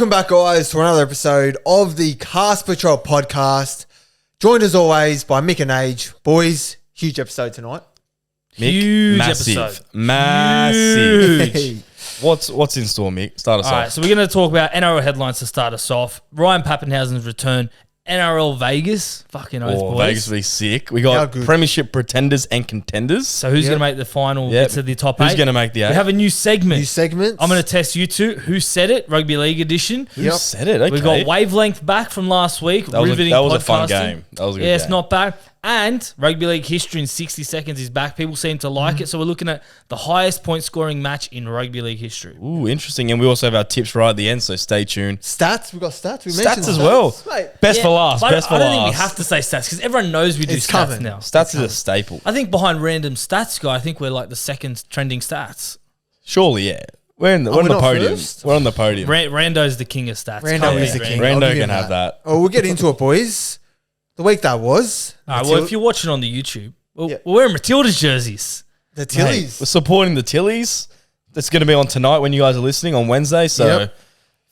Welcome back, guys, to another episode of the Cast Patrol podcast. Joined as always by Mick and Age. Boys, huge episode tonight. Mick, huge massive, episode. massive. Huge. What's in store, Mick? Start us All off. right, so we're going to talk about NRL headlines to start us off. Ryan Papenhuyzen's return. NRL Vegas. Fucking oath, boys. Vegas will be sick. We How got good. Premiership pretenders and contenders. So who's going to make the final bits of the top eight? Who's going to make the eight? We have a new segment. New segments. I'm going to test you two. Who said it? Rugby League Edition. Who said it? Okay. We got Wavelength back from last week. That was a fun podcasting. game. That was a good Yeah, it's game. not bad. And Rugby League history in 60 seconds is back. People seem to like it. So we're looking at the highest point scoring match in Rugby League history. Ooh, interesting. And we also have our tips right at the end, so stay tuned. Stats. We got stats. We mentioned Stats as well. Mate. Best for last. But Best for I don't last. think we have to say stats because everyone knows we do It's stats coming. now. Stats is a staple. I think behind random stats guy, I think we're like the second trending stats. Surely, yeah. We're on the we're not podium. first? We're on the podium. Rando's the king of stats. Rando Can't is beat the king. Rando. I'll Rando give him can have that. Oh, we'll get into it, boys. The week that was. All right, well, if you're watching on the YouTube, Yeah. we're wearing Matilda's jerseys. The Mate, Tillies. we're supporting the Tillies. That's going to be on tonight when you guys are listening on Wednesday. So, Yep.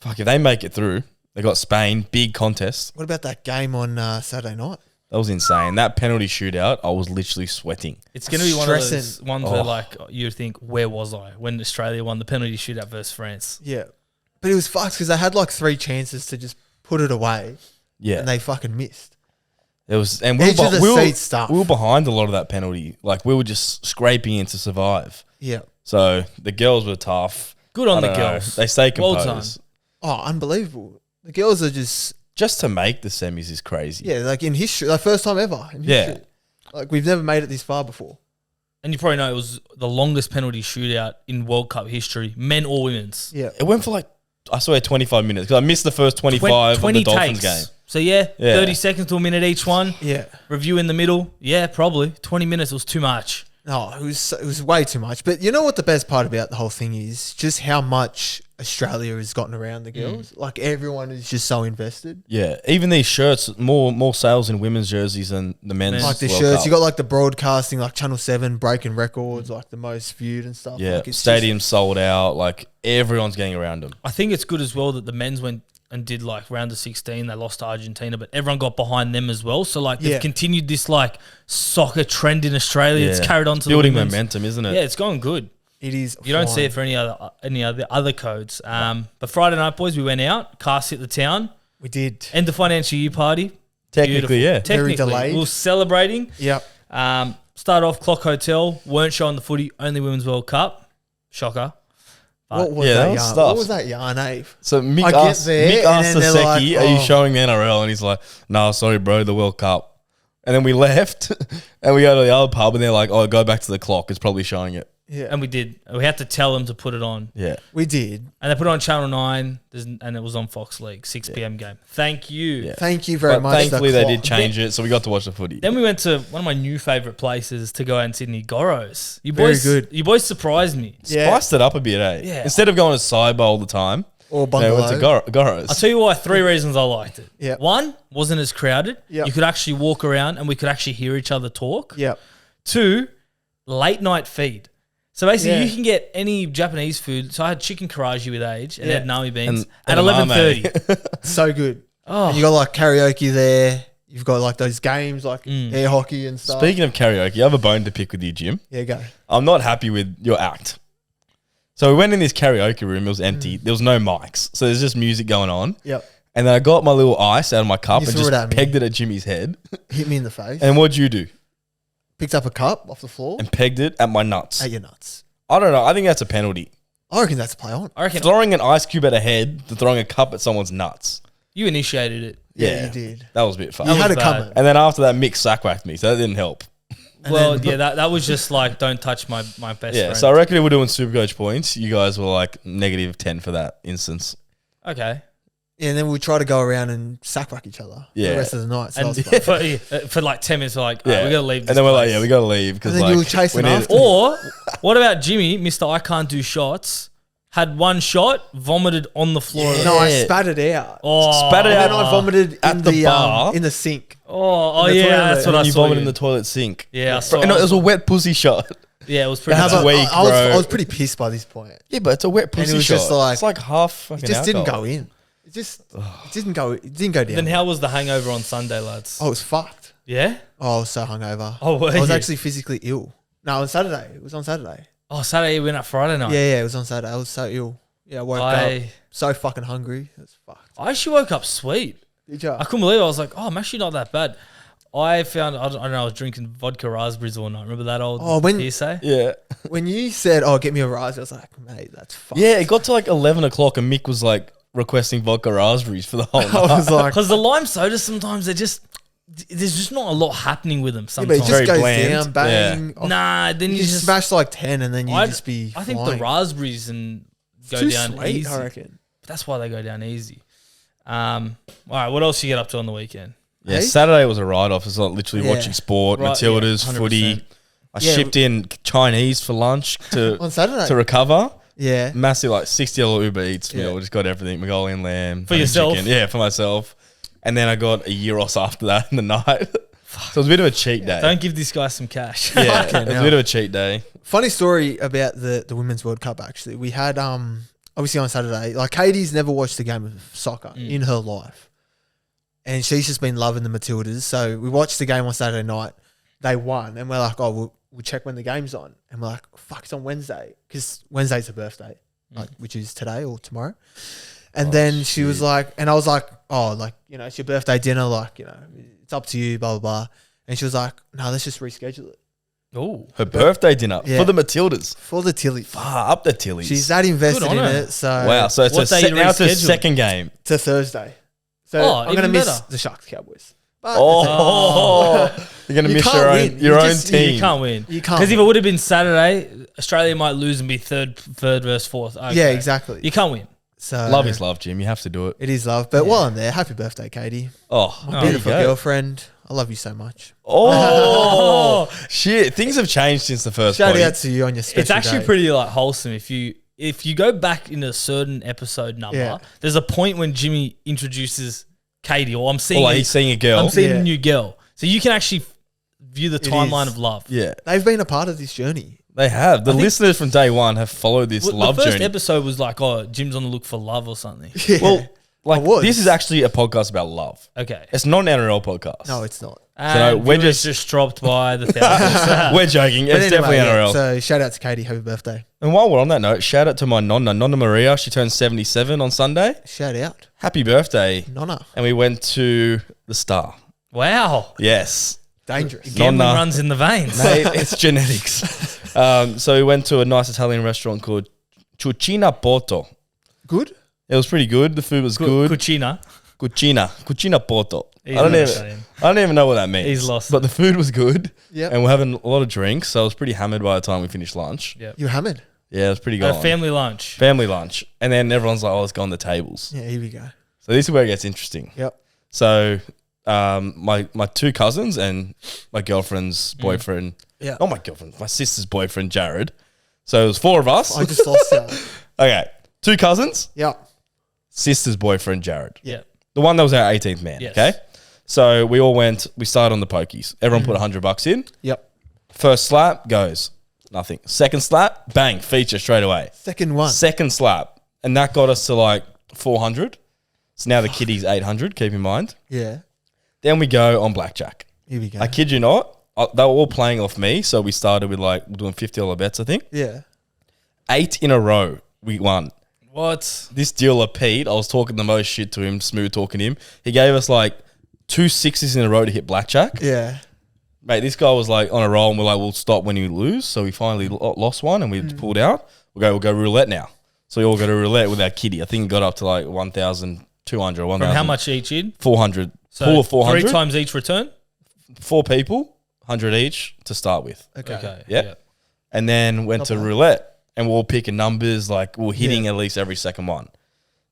fuck, if they make it through, they got Spain, big contest. What about that game on Saturday night? That was insane. That penalty shootout, I was literally sweating. It's going to be one of those Stressing. ones where like you think, where was I when Australia won the penalty shootout versus France? Yeah. But it was fucked because they had like 3 chances to just put it away Yeah, and they fucking missed. it was, and Edge of the seat stuff. we were behind a lot of that penalty. Like we were just scraping in to survive. Yeah. So the girls were tough. Good on I the don't know. girls. They stay Well composed. Oh, unbelievable. The girls are Just to make the semis is crazy. yeah, like in history, like first time ever in Yeah. history. Like we've never made it this far before. And you probably know it was the longest penalty shootout in World Cup history, men or women's. Yeah. It went for like, I swear 25 minutes because I missed the first 25 of the Dolphins game. So yeah, Yeah. 30 seconds to a minute each one. Yeah. Review in the middle. Yeah, probably. 20 minutes was too much. No, it was way too much. But you know what the best part about the whole thing is? Just how much Australia has gotten around the girls. Like everyone is just so invested. Yeah, even these shirts, more sales in women's jerseys than the men's. Like the World shirts, Cup. you got like the broadcasting, like Channel 7 breaking records, like the most viewed and stuff. Yeah, like it's stadiums sold out. Like everyone's getting around them. I think it's good as well that the men's went and did like round of 16. They lost to Argentina, but everyone got behind them as well. So like they've Yeah. continued this like soccer trend in Australia. It's Yeah. carried on to Building the women's. momentum, isn't it? Yeah, it's going good. It is. You don't see flying. it for any other codes. But Friday night, boys, we went out. Cast hit the town. We did. End of financial year party. Technically, Beautiful. yeah. Very Technically, delayed. we were celebrating. Yep. Start off Clock Hotel. Weren't showing the footy. Only Women's World Cup. Shocker. What was Yeah, that that was yarn? stuff. What was that yarn, Ave? So Mick I get asked, there, Mick and asked then they're Seki, like, are you oh. showing the NRL? And he's like, no, sorry, bro, the World Cup. And then we left and we go to the other pub and they're like, oh, go back to the clock. It's probably showing it. Yeah. And we did. We had to tell them to put it on. Yeah. We did. And they put it on Channel 9, and it was on Fox League, 6 p.m. game. Thank you. Yeah. Thank you very But much. thankfully the they clock. did change it, so we got to watch the footy. Then we went to one of my new favourite places to go out in Sydney, Goros. You Very boys, good. You boys surprised me. Yeah. Spiced it up a bit, eh? Yeah. Instead of going to Cyber all the time, Or we bungalow. went to Goros. I'll tell you why. 3 reasons I liked it. Yep. One, wasn't as crowded. Yep. You could actually walk around and we could actually hear each other talk. Yep. 2, late night feed. So basically, Yeah. you can get any Japanese food. So I had chicken karaji with Age, and Yeah. they had nami beans And at edamame. 11:30. So good. Oh, And you got like karaoke there. You've got like those games like air hockey and stuff. Speaking of karaoke, I have a bone to pick with you, Jim. Yeah, go. I'm not happy with your act. So we went in this karaoke room. It was empty. There was no mics. So there's just music going on. Yep. And then I got my little ice out of my cup You and threw just it at me. pegged it at Jimmy's head. Hit me in the face. And what'd you do? Picked up a cup off the floor. And pegged it at my nuts. At your nuts. I don't know. I think that's a penalty. I reckon that's a play on. I reckon Throwing an ice cube at a head to throwing a cup at someone's nuts. you initiated it. Yeah, you did. That was a bit fun. You was had it bad. coming. And then after that, Mick sack-whacked me, so that didn't help. Well, yeah, that was just like, don't touch my best Yeah, friend. so I reckon if we're doing Supercoach points, you guys were like -10 for that instance. Okay. Yeah, and then we try to go around and sack whack each other Yeah. the rest of the night. So And that was fun. for like 10 minutes, we're like, Yeah, we got to leave this and then we're like, place. yeah, we got to leave because And then like you were chasing we need- after. Or what about Jimmy, Mr. I Can't Do Shots, had one shot, vomited on the floor. No, I Yeah. spat it out. Oh, Spat it And out then I vomited at in the the bar. in the sink. Oh, in the yeah, toilet. that's what and I you saw. vomit You. in the toilet sink. Yeah, I saw. And it was a wet pussy shot. Yeah, it was pretty. How bad. about- weak, I bro. was pretty pissed by this point. Yeah, but it's a wet pussy was shot. just like- it's like half fucking It just didn't alcohol. go in. It didn't go down. Then how was the hangover on Sunday, lads? I was fucked. Yeah? Oh, I was so hungover. Oh, were I was you? actually physically ill. No, on Saturday. It was on Saturday. Oh, Saturday you went up Friday night. Yeah, it was on Saturday. I was so ill. Yeah, I woke up so fucking hungry. It was fucked. I actually woke up sweet. Did you? I couldn't believe it. I was like, oh, I'm actually not that bad. I found, I don't know, I was drinking vodka raspberries all night. Remember that old hearsay? Yeah. When you said, "Oh, get me a raspberry," I was like, "Mate, that's fucked." Yeah, it got to like 11 o'clock and Mick was like requesting vodka raspberries for the whole night. I was like, Because the lime sodas sometimes there's just not a lot happening with them yeah, but sometimes. it just Very goes bland. down, bang. Oh, Nah, then you you just just smash like 10 and then you just be I think flying. the raspberries and go Too down sweet, easy. I reckon. That's why they go down easy. All right, what else you get up to on the weekend? Yeah, Hey? Saturday was a write-off. It's like literally Yeah. watching sport, Right, Matildas, yeah, 100%. footy. I Yeah. shipped in Chinese for lunch to On Saturday. to recover. Yeah. Massive like $60 Uber Eats meal. Yeah. Just got everything. Mongolian lamb. For honey yourself? chicken. Yeah, for myself. And then I got a gyros after that in the night. So it was a bit of a cheat day. Don't give this guy some cash. Yeah, Fucking it was a hell. bit of a cheat day. Funny story about the Women's World Cup, actually. We had, obviously on Saturday, like Katie's never watched a game of soccer in her life. And she's just been loving the Matildas. So we watched the game on Saturday night. They won. And we're like, oh, we'll check when the game's on. And we're like, fuck, it's on Wednesday. Because Wednesday's her birthday, like, which is today or tomorrow. And then she was like, and I was like, oh, like, you know, it's your birthday dinner. Like, you know, it's up to you, blah, blah, blah. And she was like, no, let's just reschedule it. Oh, Her birthday dinner Yeah. for the Matildas. For the Tillies. Up the Tillies. She's that invested Good on in her. it. So wow. So it's What day you now it's a rescheduled? second game. to Thursday. So Oh, I'm going to even miss better. the Sharks Cowboys. But You're going to You miss can't your own, win. your You own just- team. you can't win. You can't Because if win. it would have been Saturday, Australia might lose and be third versus fourth. Okay. Yeah, exactly. You can't win. So Love is love, Jim. You have to do it. It is love. But while I'm there, happy birthday, Katie. Oh, My there you beautiful go. girlfriend. I love you so much. Oh, shit. Things have changed since the first Shout potty. out to you on your special It's actually day. pretty like wholesome. If you go back in a certain episode number, Yeah. there's a point when Jimmy introduces Katie, or I'm seeing Or like he's seeing a girl. I'm seeing Yeah. a new girl. So you can actually view the It timeline is. of love. Yeah, They've been a part of this journey. they have. The think- listeners from day one have followed this Well, love the first journey. episode was like, oh, Jim's on the look for love or something. Yeah. Well, like I was. this is actually a podcast about love. Okay. It's not an NRL podcast. No, it's not. And we're viewers just- dropped by the thousands. We're joking. But It's anyway, definitely yeah, NRL. So shout out to Katie. Happy birthday. And while we're on that note, shout out to my Nonna Maria. She turned 77 on Sunday. Shout out. Happy birthday. Nonna. And we went to the Star. Wow. Yes. Dangerous. Gambling Nonna. runs in the veins. Mate, it's genetics. So we went to a nice Italian restaurant called Cucina Porto. Good? It was pretty good. The food was good. Cucina. Cucina Porto. He's I don't not even. Italian. I don't even know what that means. He's lost But the food was good. Yep. And we're having a lot of drinks, so I was pretty hammered by the time we finished lunch. Yeah. You're hammered. Yeah, it was pretty A good. family lunch. Family lunch. And then everyone's like, oh, let's go on the tables. Yeah, here we go. So this is where it gets interesting. Yep. So my two cousins and my girlfriend's boyfriend. Yeah. Not my girlfriend, my sister's boyfriend, Jared. So it was four of us. I just lost that. Okay. Two cousins, Yep. sister's boyfriend, Jared. Yeah. The one that was our 18th man. Yes. Okay. So we all went, we started on the pokies. Everyone put $100 in. Yep. First slap goes, nothing. Second slap, bang, feature straight away. Second one. Second slap. And that got us to like 400. So now the kiddie's 800, keep in mind. Yeah. Then we go on blackjack. Here we go. I kid you not. They were all playing off me. So we started with like, we're doing $50 bets, I think. Yeah. 8 in a row we won. What? This dealer, Pete, I was talking the most shit to him, smooth talking to him. He gave us like 2 6s in a row to hit blackjack. Yeah. Mate, this guy was like on a roll and we're like, we'll stop when you lose. So we finally lost one and we pulled out. We'll go roulette now. So we all go to roulette with our kiddie. I think it got up to like 1,200 or 1,000. From how much each in? 400. So Pool of 400. 3 times each return? 4 people, 100 each to start with. Okay. Yeah. And then went to roulette and we're all picking numbers. Like we're hitting at least every second one.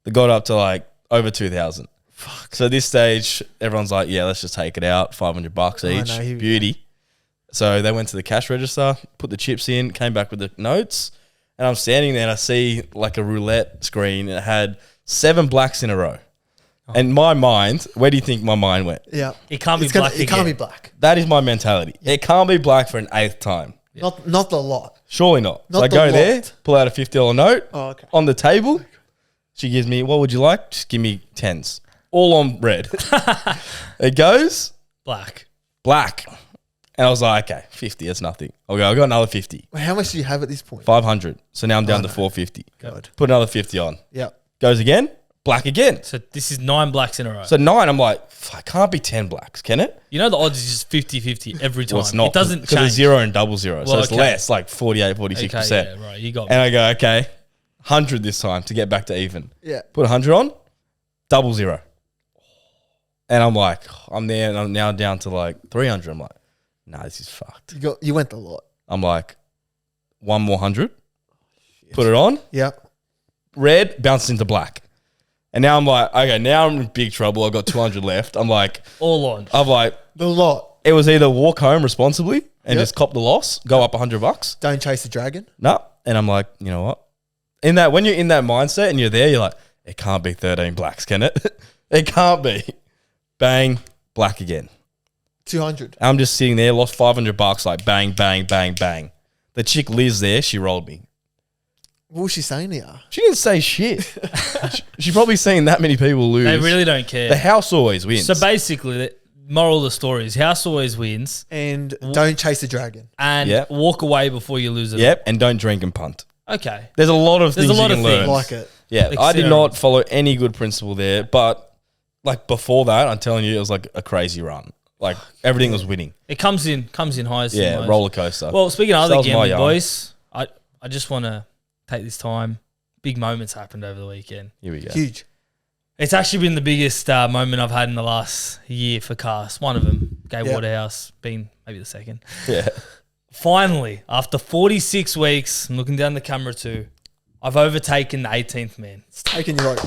They got up to like over 2,000. Fuck. So this stage, everyone's like, yeah, let's just take it out. $500 each. no, here we Beauty. So they went to the cash register, put the chips in, came back with the notes. And I'm standing there and I see like a roulette screen and it had 7 blacks in a row. Oh. And my mind, where do you think my mind went? Yeah. It can't be It's gonna- black It can't be again. black. That is my mentality. It can't be black for an 8th time. Not the lot. Surely not. So Not I the go there, lot. pull out a $50 note Oh, okay. on the table, She gives me, what would you like? Just give me 10s. All on red. It goes Black. And I was like, okay, 50, that's nothing. I got another 50. Wait, how much do you have at this point? 500. So now I'm down to 450. God. Put another 50 on. Yep. Goes again, black again. So this is 9 blacks in a row. So 9, I'm like, it can't be 10 blacks, can it? You know the odds is just 50-50 every time. Well, it's not. It doesn't because change. it's 0 and 00. So Well, it's okay. less, like 48, 46%. Okay, yeah, right. You got me. And I go, okay, 100 this time to get back to even. Yeah. Put 100 on, 00. And I'm like, I'm there and I'm now down to like 300. I'm like, nah, this is fucked. You went a lot. I'm like, one more 100. Put it on. Yep. Red bounces into black. And now I'm like, okay, now I'm in big trouble. I've got 200 left. I'm like, All on. I'm like, The lot. it was either walk home responsibly and Yep. just cop the loss, go up $100. Don't chase the dragon. No. And I'm like, you know what? When you're in that mindset and you're there, you're like, it can't be 13 blacks, can it? It can't be. Bang, black again. 200. I'm just sitting there, lost $500, like bang, bang, bang, bang. The chick Liz there, she rolled me. What was she saying to you? She didn't say shit. She probably seen that many people lose. They really don't care. The house always wins. So basically, the moral of the story is house always wins And don't chase the dragon. and Yep. walk away before you lose it. Yep, and don't drink and punt. Okay. There's a lot of There's things a lot you of can learn. things. Like it. Yeah, Like I did Sarah. not follow any good principle there, but like before that, I'm telling you, it was like a crazy run. Like everything was winning. It comes in highs. and Yeah, lows. roller coaster. Well, speaking of So that other was my gambling, yarn. boys, I just want to take this time. Big moments happened over the weekend. Here we go. Huge. It's actually been the biggest moment I've had in the last year for cars. One of them, Gay Yeah. Waterhouse, being maybe the second. Yeah. Finally, after 46 weeks, I'm looking down the camera too, I've overtaken the 18th man. It's taking you like,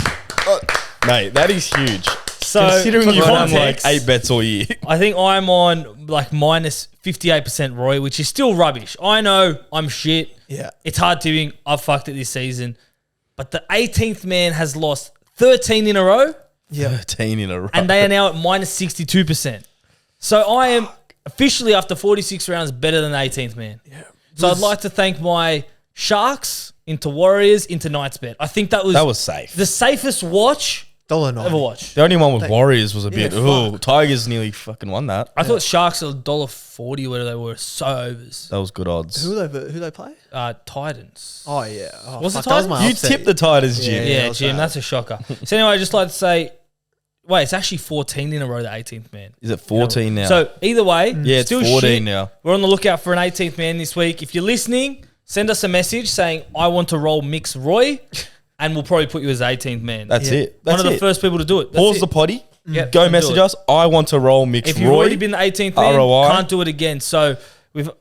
Mate, that is huge. So, Considering for you've won like context, 8 bets all year. I think I'm on like minus 58% Roy, which is still rubbish. I know I'm shit. yeah. It's hard tipping. I've fucked it this season. But the 18th man has lost 13 in a row, Yeah. 13 in a row. and they are now at minus 62%. So I am officially, after 46 rounds, better than the 18th man. Yeah. So I'd like to thank my Sharks into Warriors into Knights bet. I think that was safe. the safest watch $1.90. ever watched. The only one with Warriors was a bit, Yeah, ooh, fuck. Tigers nearly fucking won that. I thought Sharks at $1.40, where they were so overs. That was good odds. Who they play? Titans. Oh, yeah. Oh, Was it fuck, that was Titans? my You upset. tipped the Tigers, Jim. Yeah. Yeah, that was Jim, bad. that's a shocker. So anyway, I'd just like to say, wait, it's actually 14 in a row, the 18th man. Is it 14 now? So either way, yeah, it's still 14 shit. now. We're on the lookout for an 18th man this week. If you're listening, send us a message saying, I want to roll Mick's Roy, and we'll probably put you as 18th man. That's Yeah. it. That's One of the it. first people to do it. That's Pause it. the potty. Yeah, Go and do message it. us. I want to roll Mix If you've Roy. already been the 18th man, ROI. can't do it again. So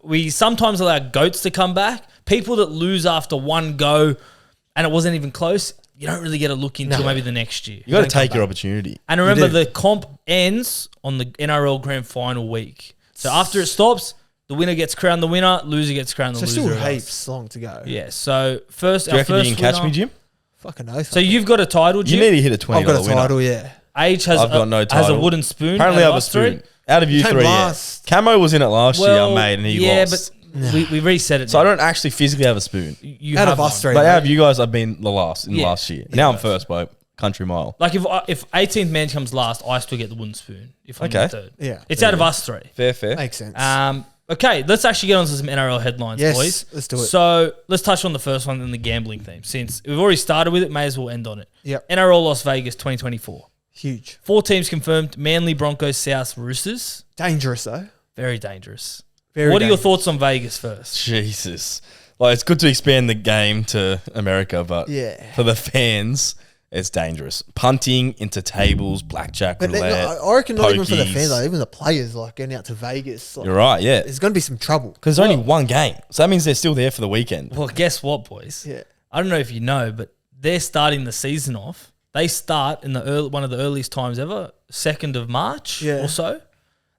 we sometimes allow goats to come back. People that lose after one go and it wasn't even close, you don't really get a look until maybe the next year. You got to Don't come take your back. opportunity. And remember, do. the comp ends on the NRL Grand Final week. So after it stops, the winner gets crowned the winner, loser gets crowned the So loser. still of us. heaps long to go. Yeah. So first, Do you our reckon you first can catch winner- me, Jim? Fucking oath. So you've got a title, You Jim. need to hit a $20 I've got a winner. title, yeah. Age has I've got no has a title. wooden spoon. Apparently I out have a of us three. spoon. Out of you Came three, last. yeah. Camo was in it last year, mate, and he yeah, lost. but we reset it. So I now. don't actually physically have a spoon. You Out have of us one. three. But mate. out of you guys, I've been the last in Yeah. last year. Now I'm first by country mile. Like if 18th man comes last, I still get the wooden spoon. If I'm Okay. in third, Yeah. it's out of us three. Fair. Makes sense. Okay, let's actually get on to some NRL headlines, Yes, boys. let's do it. So let's touch on the first one in the gambling theme. Since we've already started with it, may as well end on it. Yep. NRL Las Vegas 2024. Huge. 4 teams confirmed: Manly, Broncos, South, Roosters. Dangerous, though. Very dangerous. Very What are your dangerous. thoughts on Vegas first? Jesus. Like, it's good to expand the game to America, but Yeah. for the fans, it's dangerous. Punting into tables, blackjack, But roulette. I reckon not even for the pokies. fans, though. Even the players, like, going out to Vegas. Like, You're right, yeah. there's going to be some trouble. Because there's only one game. So that means they're still there for the weekend. Well, guess what, boys? Yeah. I don't know if you know, but they're starting the season off. They start in the one of the earliest times ever, 2nd of March Yeah. or so.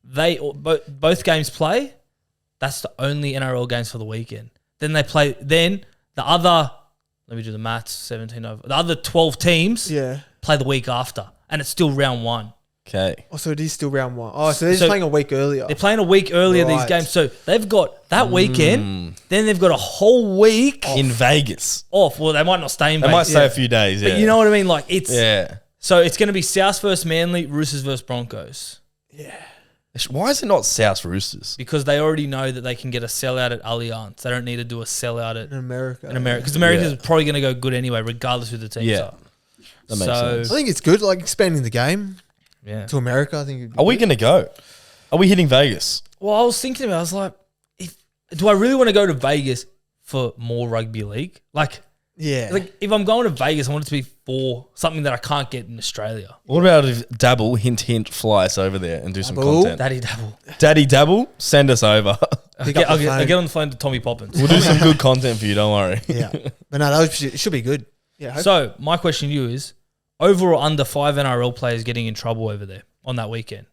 They both games play. That's the only NRL games for the weekend. Then they play. Then the other, let me do the maths. 17 over. The other 12 teams Yeah. play the week after, and it's still round 1. Okay. Oh, so it is still round 1. Oh, so they're just playing a week earlier. They're playing a week earlier these games. So they've got that weekend, then they've got a whole week In Vegas. off. Well, they might not stay in They Vegas. might stay a few days, yeah. But you know what I mean? Like, it's... Yeah. So it's going to be South versus Manly, Roosters versus Broncos. Why is it not South Roosters? Because they already know that they can get a sellout at Allianz. They don't need to do a sellout at in America. Because America's probably going to go good anyway, regardless who the teams are. That makes sense. I think it's good, like expanding the game to America. I think. It'd be Are we good. going to go? Are we hitting Vegas? Well, I was thinking about it. I was like, do I really want to go to Vegas for more rugby league? Like, if I'm going to Vegas, I want it to be for something that I can't get in Australia. What about if Dabble, hint, hint, fly us over there and do some content? Daddy Dabble. Daddy Dabble, send us over. I'll get on the phone to Tommy Poppins. We'll do some good content for you, don't worry. Yeah, but no, it should be good. Yeah. So my question to you is, over or under 5 NRL players getting in trouble over there on that weekend?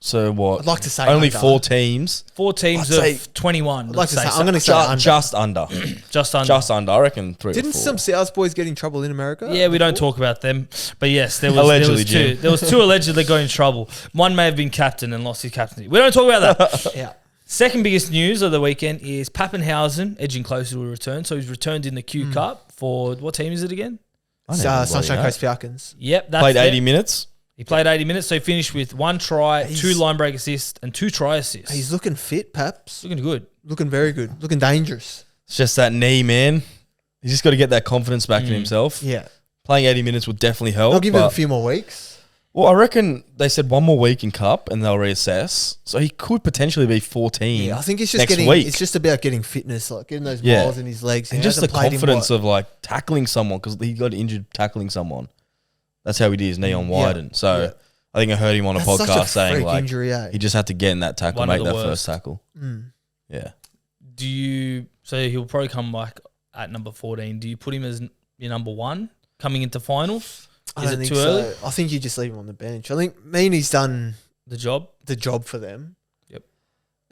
So what? I'd like to say only under. 4 teams. 4 teams I'd of say- 21. I'd like to say, so I'm going to say under. Just under. just under. Just under. I reckon 3 Didn't or 4. some South boys get in trouble in America? Yeah, we don't talk about them. But yes, there was, Allegedly, there was 2. Jim. There was 2 allegedly got in trouble. One may have been captain and lost his captaincy. We don't talk about that. Yeah. Second biggest news of the weekend is Papenhuyzen edging closer to a return. So he's returned in the Q Cup for, what team is it again? Sunshine Coast Falcons. Yep. That's Played it. 80 minutes. He played 80 minutes, so he finished with 1 try, 2 line break assists, and 2 try assists. He's looking fit, Paps. looking good. Looking very good. Looking dangerous. It's just that knee, man. He's just got to get that confidence back in himself. Yeah. Playing 80 minutes would definitely help. I'll give him a but- few more weeks. Well, I reckon they said 1 more week in Cup and they'll reassess. So he could potentially be 14. Yeah, I think it's just next getting. week. It's just about getting fitness, like getting those Yeah. miles in his legs, and He just the hasn't played in confidence what? of like tackling someone because he got injured tackling someone. That's how he did his knee on Wyden. So Yeah. I think I heard him on a That's such podcast a saying freak like injury, he just had to get in that tackle, One of make the that worst. first tackle. Mm. Yeah. Do you... So he'll probably come back at number 14. Do you put him as your number 1 coming into finals? I Is don't it think too early? so. I think you just leave him on the bench. I think Meany's done The job? the job for them. Yep.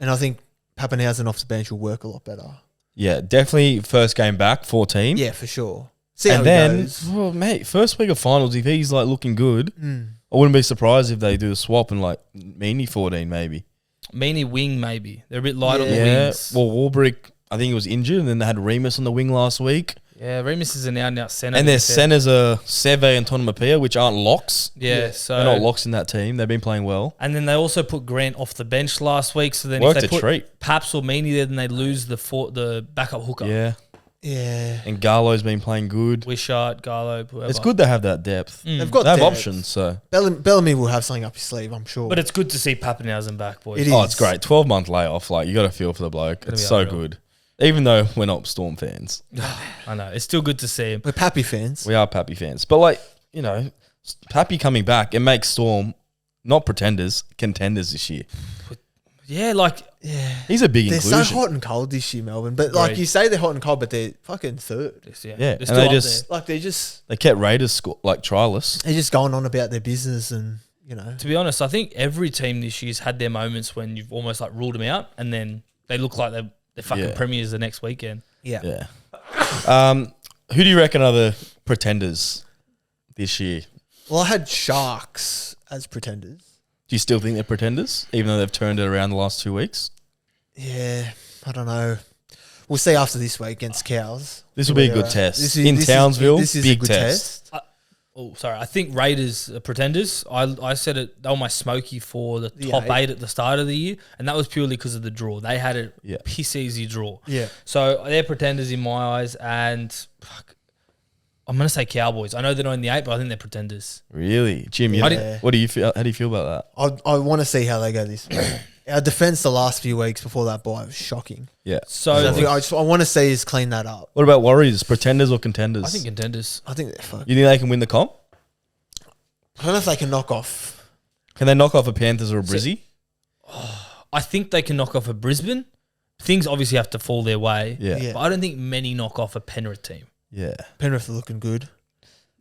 And I think Papenhuyzen off the bench will work a lot better. Yeah, definitely first game back, 14. Yeah, for sure. See how And it then, goes. well, mate, first week of finals, if he's like looking good, Mm. I wouldn't be surprised if they do the swap and like Meany 14 maybe. Meany wing, maybe. They're a bit light on the Yeah. wings. Well, Warbrick, I think he was injured, and then they had Remus on the wing last week. Yeah, Remus is an out-and-out centre. And their centres are Seve and Tonamapia, which aren't locks. Yeah, so... They're not locks in that team. They've been playing well. And then they also put Grant off the bench last week. So then Worked if they a put treat. Paps or Meany there, then they lose the backup hooker. Yeah. Yeah. And Garlo's been playing good. Wishart, Garlo, whoever. It's good to have that depth. They've got They have depth. options, so. Bellamy will have something up his sleeve, I'm sure. But it's good to see Papenhuyzen back, boys. It is. Oh, it's great. 12-month layoff. Like, you got to feel for the bloke. Gonna It's be so unreal. good. Even though we're not Storm fans. I know. It's still good to see him. We're Pappy fans. We are Papi fans. But, like, you know, Papi coming back, it makes Storm not pretenders, contenders this year. Yeah, like... Yeah. He's a big They're inclusion. so hot and cold this year, Melbourne. But like Agreed. you say, they're hot and cold, but they're fucking third. Yeah, Yeah, they're and still they up just- there. Like they're just They kept Raiders trialists. they're just going on about their business and you know. To be honest, I think every team this year's had their moments when you've almost like ruled them out and then they look like they're fucking Yeah. premiers the next weekend. Yeah. Yeah. Who do you reckon are the pretenders this year? Well, I had Sharks as pretenders. Do you still think they're pretenders, even though they've turned it around the last 2 weeks? Yeah, I don't know. We'll see after this week against Cows. This will be a Where good they're at. test. In Townsville, this is big a good test. Oh, sorry. I think Raiders are pretenders. I said it. They were my smoky for the top 8 at the start of the year, and that was purely because of the draw. They had a piss easy draw. Yeah. So they're pretenders in my eyes, and I'm gonna say Cowboys. I know they're not in the 8, but I think they're pretenders. Really, Jim? Yeah. What do you feel? How do you feel about that? I want to see how they go this week. Our defense the last few weeks before that bye was shocking. Yeah. So I want to see us clean that up. What about Warriors? Pretenders or contenders? I think contenders. I think they're fucked. You think they can win the comp? I don't know if they can knock off. Can they knock off a Panthers or a Brizzy? I think they can knock off a Brisbane. Things obviously have to fall their way. Yeah. But I don't think many knock off a Penrith team. Yeah. Penrith are looking good.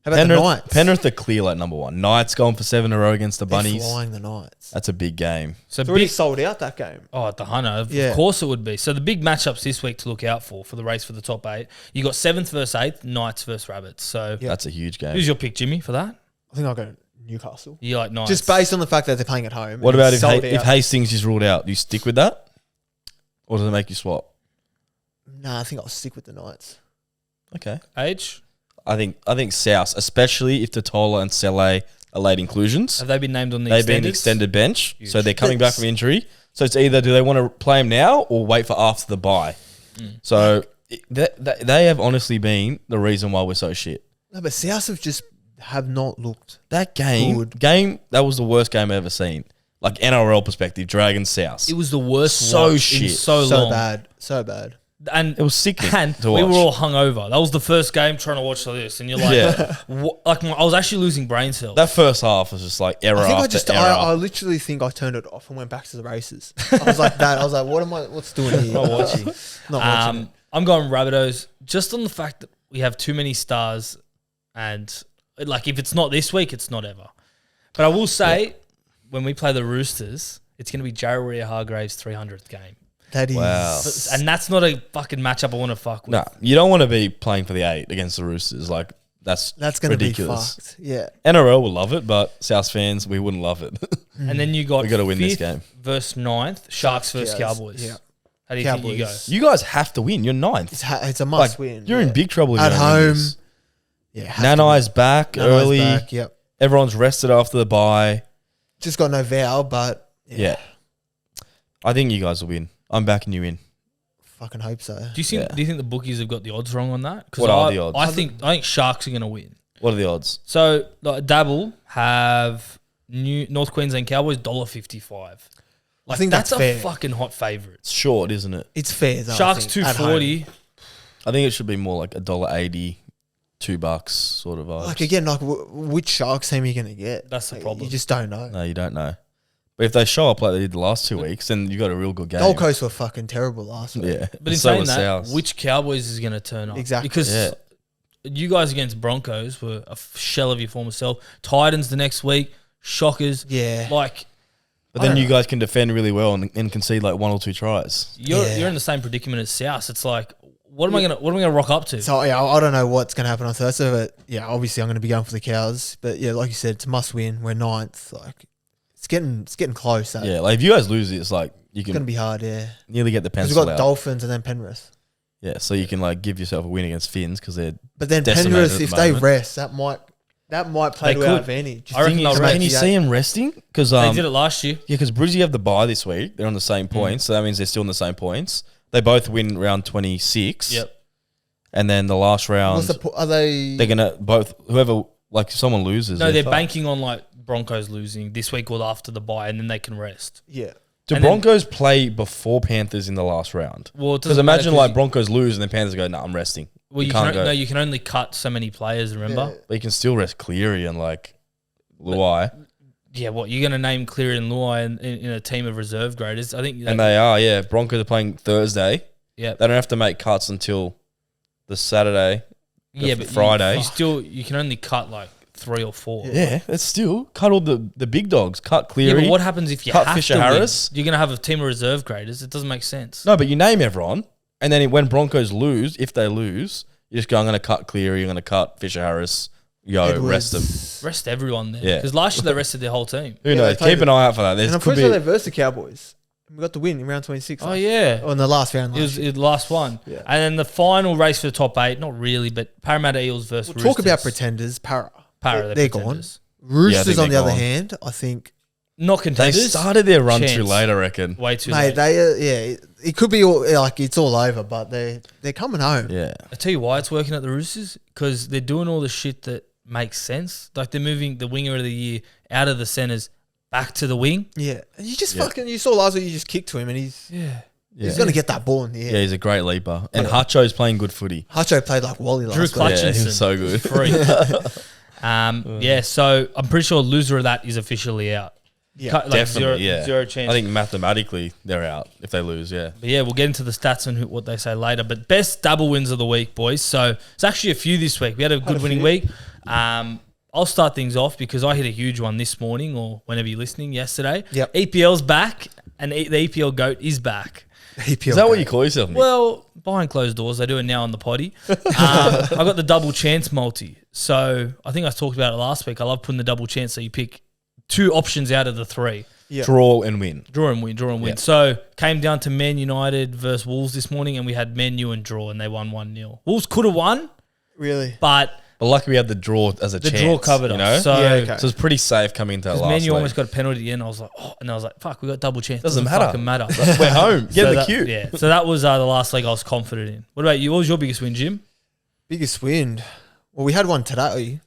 How about the Knights? Penrith are clear like number 1. Knights going for 7 in a row against the They're Bunnies. flying the Knights. That's a big game. So It's already sold out that game. Oh, at the Hunter. Of Yeah. course it would be. So the big matchups this week to look out for the race for the top 8. You got 7th versus 8th, Knights versus Rabbits. So That's a huge game. who's your pick, Jimmy, for that? I think I'll go Newcastle. You like Knights? Just based on the fact that they're playing at home. What and about it's if sold if out. Hastings is ruled out? Do you stick with that, or does it make you swap? Nah, I think I'll stick with the Knights. Okay. Age? I think South, especially if Totola and Sele are late inclusions. Have they been named on the They've been extendeds? extended bench, Huge. so they're coming back from injury. So it's either do they want to play him now or wait for after the bye. So they have honestly been the reason why we're so shit. No, but South have not looked. That game, that was the worst game I've ever seen. Like NRL perspective, Dragons South. It was the worst So watch shit. in so long. So bad. And It was sickening And to we watch. were all hungover. That was the first game trying to watch this, and you're like, Yeah. I was actually losing brain cells. That first half was just like error I think after error. I literally think I turned it off and went back to the races. I was like that. I was like, what's doing here? Not watching. Not watching it. I'm going Rabbitohs just on the fact that we have too many stars, and like if it's not this week, it's not ever. But I will say, when we play the Roosters, it's going to be Jared Hargrave's 300th game. That is. Wow. And that's not a fucking matchup I want to fuck with. No, you don't want to be playing for the 8 against the Roosters. Like that's That's going to be ridiculous. fucked. Yeah. NRL will love it, but South fans, we wouldn't love it. And then you got We gotta win this 5th game. versus 9th, Sharks versus Cowboys. Yeah. How do you think you go? Cowboys. You guys have to win. You're 9th. It's a must Like, win. you're in big trouble if At you don't win home. this. Yeah. have to Nanai's win. back Nanai's early. back, yep. Everyone's rested after the bye. Just got no vow, but Yeah. I think you guys will win. I'm backing you in. fucking hope so. Do you think the bookies have got the odds wrong on that? 'Cause What are the odds? I think Sharks are going to win. What are the odds? So like, Dabble have North Queensland Cowboys $1.55. Like, I think that's that's a fair. fucking hot favourite. It's short, isn't it? It's fair though. Sharks I think, at home. $2.40. I think it should be more like $1.80, $2 sort of vibes. Like again, like which Sharks team are you going to get? That's the Like, problem. You just don't know. No, you don't know. But if they show up like they did the last 2 weeks, then you got a real good game. Gold Coast were fucking terrible last week. Yeah. But in so saying was that, South. which Cowboys is going to turn up? Exactly. Because Yeah. you guys against Broncos were a shell of your former self. Titans the next week. Shockers. Yeah. Like, But I then don't you guys can defend really well and concede like 1 or 2 tries. you're Yeah. in the same predicament as South. It's like, what am I gonna rock up to? So yeah, I don't know what's going to happen on Thursday, but yeah, obviously I'm going to be going for the Cows. But yeah, like you said, it's a must win. We're 9th. Like it's getting close. Yeah, like if you guys lose it, it's like you It's going to can be hard. Yeah. nearly get the Because pencil we've got out. Dolphins and then Penrith. Yeah, so you can like give yourself a win against Finns because they're But then decimated Penrith, at the if they moment. rest, that might play They to our could. advantage. I reckon they'll Can rest. you see them resting? Because They did it last year. yeah, because Brizzy have the bye this week. They're on the same points, so that means they're still on the same points. They both win round 26. Yep. And then the last round, Are they? they're gonna both whoever like if someone loses. No, they're fucked. banking on like Broncos losing this week or after the bye, and then they can rest. Yeah. Do and then- Broncos play before Panthers in the last round? Well, it Because doesn't matter imagine 'cause like you- Broncos lose and then Panthers go, "No, I'm resting." Well, you can't go. you can only cut so many players. Remember? But you can still rest Cleary and like Luai, Yeah. What you're gonna name Cleary and Luai in a team of reserve graders? I think. and they are. Yeah, Broncos are playing Thursday. Yeah. They don't have to make cuts until the Saturday. Yeah, but Friday. you can only cut like 3 or 4. Yeah, that's still cut all the big dogs. Cut Cleary. Yeah, but what happens if you cut have Fisher to Harris? win? You're gonna have a team of reserve graders. It doesn't make sense. No, but you name everyone, and then when Broncos lose, if they lose, you just go, I'm going to cut Cleary, I'm going to cut Fisher Harris, rest them. Rest everyone there. Yeah. Because last year they rested their whole team. Who Yeah, knows? they played Keep an eye out for that. And There I'm could pretty sure they be. versed the Cowboys. We got the win in round 26. Oh yeah. On the last round. It was the last one. Yeah. And then the final race for the top 8, not really, but Parramatta Eels versus We'll talk about Roosters. pretenders. Para. They're They're gone. pretenders. Roosters, they're on the other gone. hand, I think, Not They contenders. started their run too Chance. late, I reckon. Way too mate, late. they it could be all, like it's all over, but they're coming home. Yeah. I tell you why it's working at the Roosters, because they're doing all the shit that makes sense. Like they're moving the winger of the year out of the centres back to the wing. Yeah, and you just Yeah. you saw last week. You just kicked to him, and he's gonna get that ball in the air. Yeah, he's a great leaper. And Hacho's playing good footy. Hacho played like Wally last Drew week. Clutch- Yeah, he Hutchinson. was so good. Free. Yeah, so I'm pretty sure loser of that is officially out. Yeah, Cut- like Definitely, zero chance. I think mathematically they're out if they lose, yeah. But yeah, we'll get into the stats and what they say later. But best double wins of the week, boys. So it's actually a few this week. We had a good winning week. I'll start things off because I hit a huge one this morning or whenever you're listening yesterday. Yep. EPL's back and the EPL GOAT is back. Is that what you call yourself, Nick? Well, behind closed doors, they do it now on the potty. I got the double chance multi. So I think I talked about it last week. I love putting the double chance. So you pick 2 options out of the 3. Yeah. Draw and win. Draw and win. Yeah. So came down to Man United versus Wolves this morning, and we had Man U and draw, and they won 1-0. Wolves could have won, Really? but But luckily we had the draw as a the chance. draw covered you us. know? So Yeah, okay. So it's pretty safe coming into that last Man U leg. almost got a penalty at the end. I was like, oh, and I was like, fuck, we got double chance. Doesn't matter. Fucking matter. We're home. Get So in the that- queue. Yeah. So that was the last leg I was confident in. What about you? What was your biggest win, Jim? Biggest win. Well, we had one today.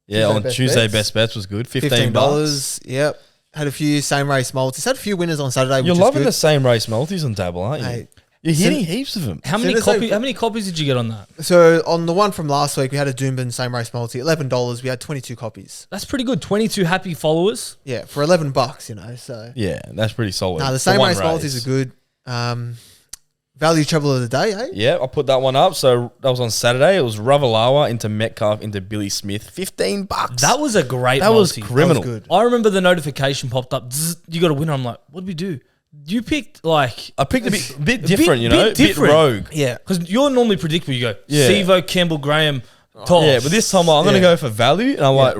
Yeah, on Best Tuesday, bets. best bets was good. $15. Yep. Had a few same race multis. Had a few winners on Saturday. You're which loving the was same race multis on Dabble, aren't you? good. Mate, You're hitting heaps of them. How many as they- How many copies did you get on that? So on the one from last week, we had a Doomben same race multi. $11. We had 22 copies. That's pretty good. 22 happy followers. Yeah, for $11, you know. So Yeah, that's pretty solid. no, the For same one race multis are good. Value treble of the day, eh? Yeah, I put that one up. So that was on Saturday. It was Ravalawa into Metcalf into Billy Smith. $15. That was a great That was multi. criminal. That was good. I remember the notification popped up. Zzz, you got a winner. I'm like, what did we do? You picked like I picked a bit different, you know, bit different. bit rogue. Yeah. because you're normally predictable. You go Yeah. Sevo, Campbell, Graham, Toss. Yeah, but this time I'm going to Yeah. go for value. And I'm like,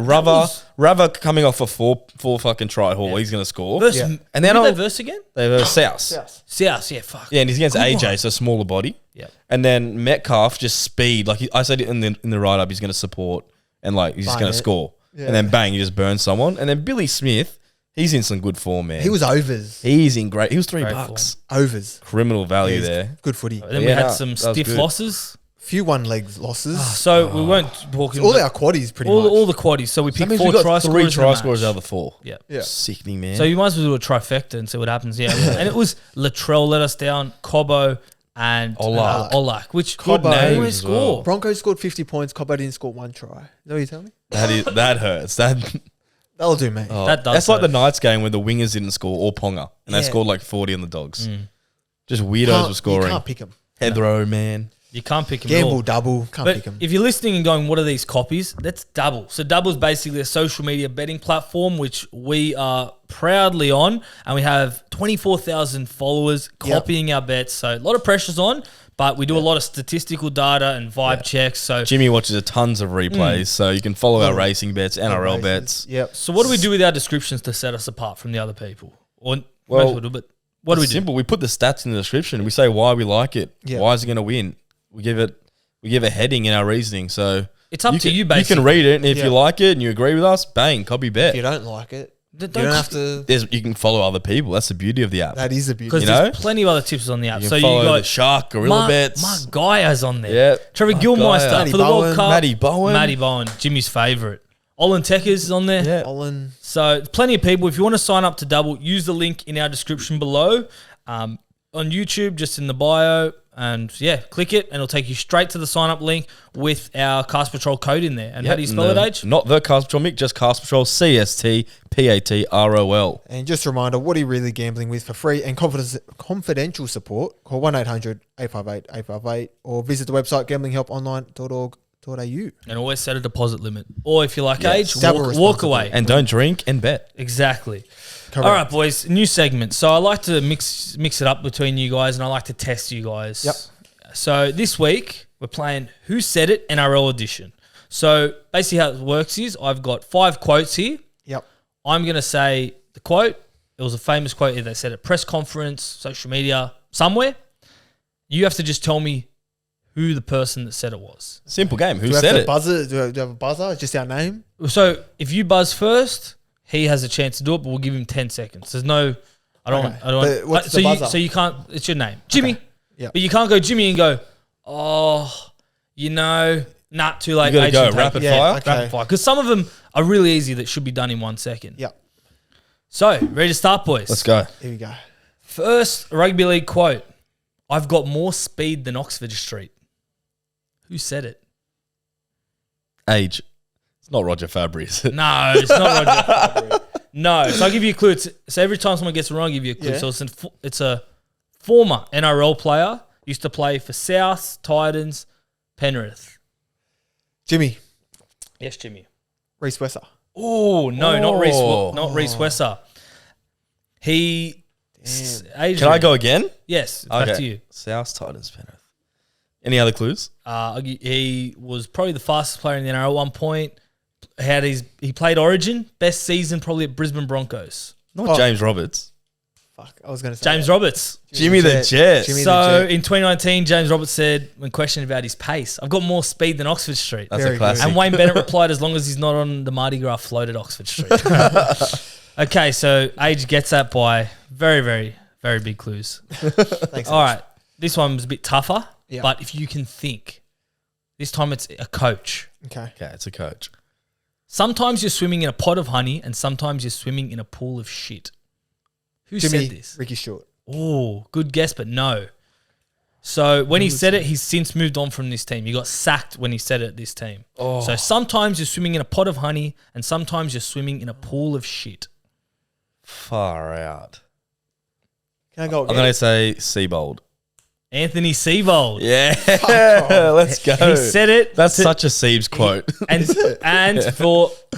Rava coming off a four fucking try haul. He's going to score. Versus, Yeah. And then who I'll- they verse again? They were South. South, yeah, fuck. Yeah, and he's against Good AJ, one. so smaller body. Yeah. And then Metcalf, just speed. Like I said in the write up, he's going to support and like he's just Bang going to it. score. Yeah. And then bang, he just burns someone. And then Billy Smith, he's in some good form, man. He was overs. He's in great. He was $3. Great Overs. Criminal value He's there. Good footy. Then we Yeah, had no, some that was stiff good. losses. Few one legs losses. So we weren't talking All our quaddies pretty all, much. all the quaddies. So we That picked means 4 we got try 3 scorers. try scorers out of the 4. Yeah. Yeah. Sickening, man. So you might as well do a trifecta and see what happens. Yeah. And it was Latrell let us down, Cobbo, and Olak. Olak, which Good Cobbo names always as well. score. Broncos scored 50 points. Cobbo didn't score 1 try. Is that what you tell me? that hurts. That'll do me. That does That's like the hurt. Knights game where the wingers didn't score or Ponga. And they Yeah. scored like 40 on the Dogs. Mm. Just weirdos were You scoring. can't pick them. Heathrow, man. You can't pick them at all. Gamble, double. Can't But pick them. if you're listening and going, what are these copies? That's Dabble. So Dabble is basically a social media betting platform, which we are proudly on. And we have 24,000 followers copying our bets. So a lot of pressure's on, but we do a lot of statistical data and vibe checks. So Jimmy watches a tons of replays, so you can follow our racing bets, NRL Races. bets. Yep. So what do we do with our descriptions to set us apart from the other people? Or Well, most people do, but what do we It's do? simple. We put the stats in the description. We say why we like it. Yeah. Why is it going to win? We give a heading in our reasoning. So It's up to can, you, You basically. can read it, and if Yeah. you like it and you agree with us, bang, copy bet. If you don't like it, you Don't don't have to. You can follow other people. That's the beauty of the app. That is a beauty. Because You there's know? plenty of other tips on the app. You So can you follow the got Shark, Gorilla Bets. Mark Gaia's on there. Yeah. Trevor Mark Gilmeister Gaia. for the World Bowen. Cup. Matty Bowen. Matty Bowen, Jimmy's favourite. Olin Tekers is on there. Yeah. Olin. So plenty of people. If you want to sign up to Double, use the link in our description below. On YouTube, just in the bio. And yeah, click it and it'll take you straight to the sign up link with our Cast Patrol code in there. And how do you spell it, Age? Not the Cast Patrol, Mick, just Cast Patrol, CSTPATROL. And just a reminder, what are you really gambling with for free and confidential support? Call 1-800-858-858 or visit the website gamblinghelponline.org.au. And always set a deposit limit. Or if you like Yes. Age, Dabble walk away. responsibly. And don't drink and bet. Exactly. Correct. All right, boys. New segment. So I like to mix it up between you guys, and I like to test you guys. Yep. So this week we're playing Who Said It NRL edition. So basically how it works is I've got 5 quotes here. Yep. I'm gonna say the quote. It was a famous quote. Either they said at press conference, social media, somewhere. You have to just tell me who the person that said it was. Simple game. Who Do we said have it? to buzzer? Do we have a buzzer? Just our name? So if you buzz first, he has a chance to do it, but we'll give him 10 seconds. There's no, I don't, Okay. I don't. But what's so the you, buzzer? so you can't. It's your name, Jimmy. Yep. But you can't go Jimmy and go, oh, nah, too late. You gotta Age go can take rapid it. Yeah, fire. okay. Rapid fire. Because some of them are really easy that should be done in 1 second. Yep. So ready to start, boys? Let's go. Here we go. First rugby league quote: "I've got more speed than Oxford Street." Who said it? Age. It's not Roger Fabry, is it? No, it's not Roger Fabry. No. So I'll give you a clue. So every time someone gets it wrong, I'll give you a clue. Yeah. So it's a former NRL player. Used to play for South, Titans, Penrith. Jimmy. Yes, Jimmy. Reece Wesser. Oh, no, not Reece Wesser. He... Damn. Adrian. Can I go again? Yes, back to you. South Titans, Penrith. Any other clues? He was probably the fastest player in the NRL at one point. He played Origin, best season probably at Brisbane Broncos. Not James Roberts. Fuck, I was going to say James Roberts. Jimmy the Jet. So in 2019, James Roberts said, when questioned about his pace, I've got more speed than Oxford Street. That's Very a classic. And Wayne Bennett replied, as long as he's not on the Mardi Gras float at Oxford Street. Okay, so Age gets that by very, very, very big clues. Thanks, All right, this one was a bit tougher, Yeah. but if you can think, this time it's a coach. Okay. Okay, it's a coach. Sometimes you're swimming in a pot of honey and sometimes you're swimming in a pool of shit. Who Jimmy, said this? Ricky Stewart. Oh, good guess, but no. So when he said it, he's since moved on from this team. He got sacked when he said it at this team. Oh. So sometimes you're swimming in a pot of honey and sometimes you're swimming in a pool of shit. Far out. Can I go I'm again? going to say Seabold. Anthony Seabold. Yeah, let's go. He said it. That's such a Siebes quote. And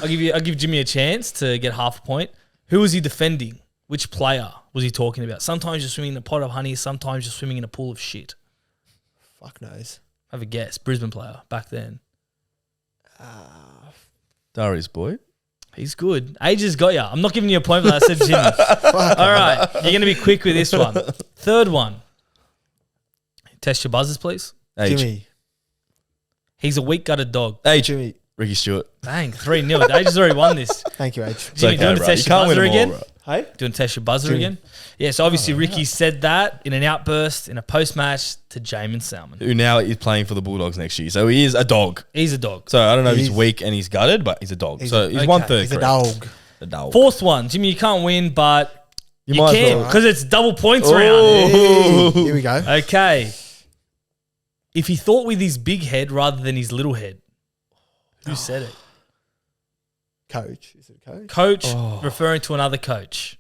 I'll give Jimmy a chance to get half a point. Who was he defending? Which player was he talking about? Sometimes you're swimming in a pot of honey, sometimes you're swimming in a pool of shit. Fuck knows. Have a guess. Brisbane player back then. Darius Boyd. He's good. Ages got ya. I'm not giving you a point, but I said Jimmy. All right. You're going to be quick with this one. Third one. Test your buzzers, please. Age. Jimmy. He's a weak gutted dog. Age. Jimmy. Ricky Stewart. Bang. 3-0. Age has already won this. Thank you, Age. Jimmy, do you want to test your buzzer again? Hey? Do you want to test your buzzer Jimmy. again? Yeah, so obviously Ricky said that in an outburst in a post-match to Jamin Salmon. Who now is playing for the Bulldogs next year. So he is a dog. He's a dog. So I don't know if he's He's- weak and he's gutted, but he's a dog. So he's okay. 1/3 He's a correct. dog. A dog. Fourth one. Jimmy, you can't win, but you might as can well. because it's double points Oh. round. Hey, here we go. Okay. If he thought with his big head rather than his little head, who said it? Coach. Is it a coach? Coach referring to another coach.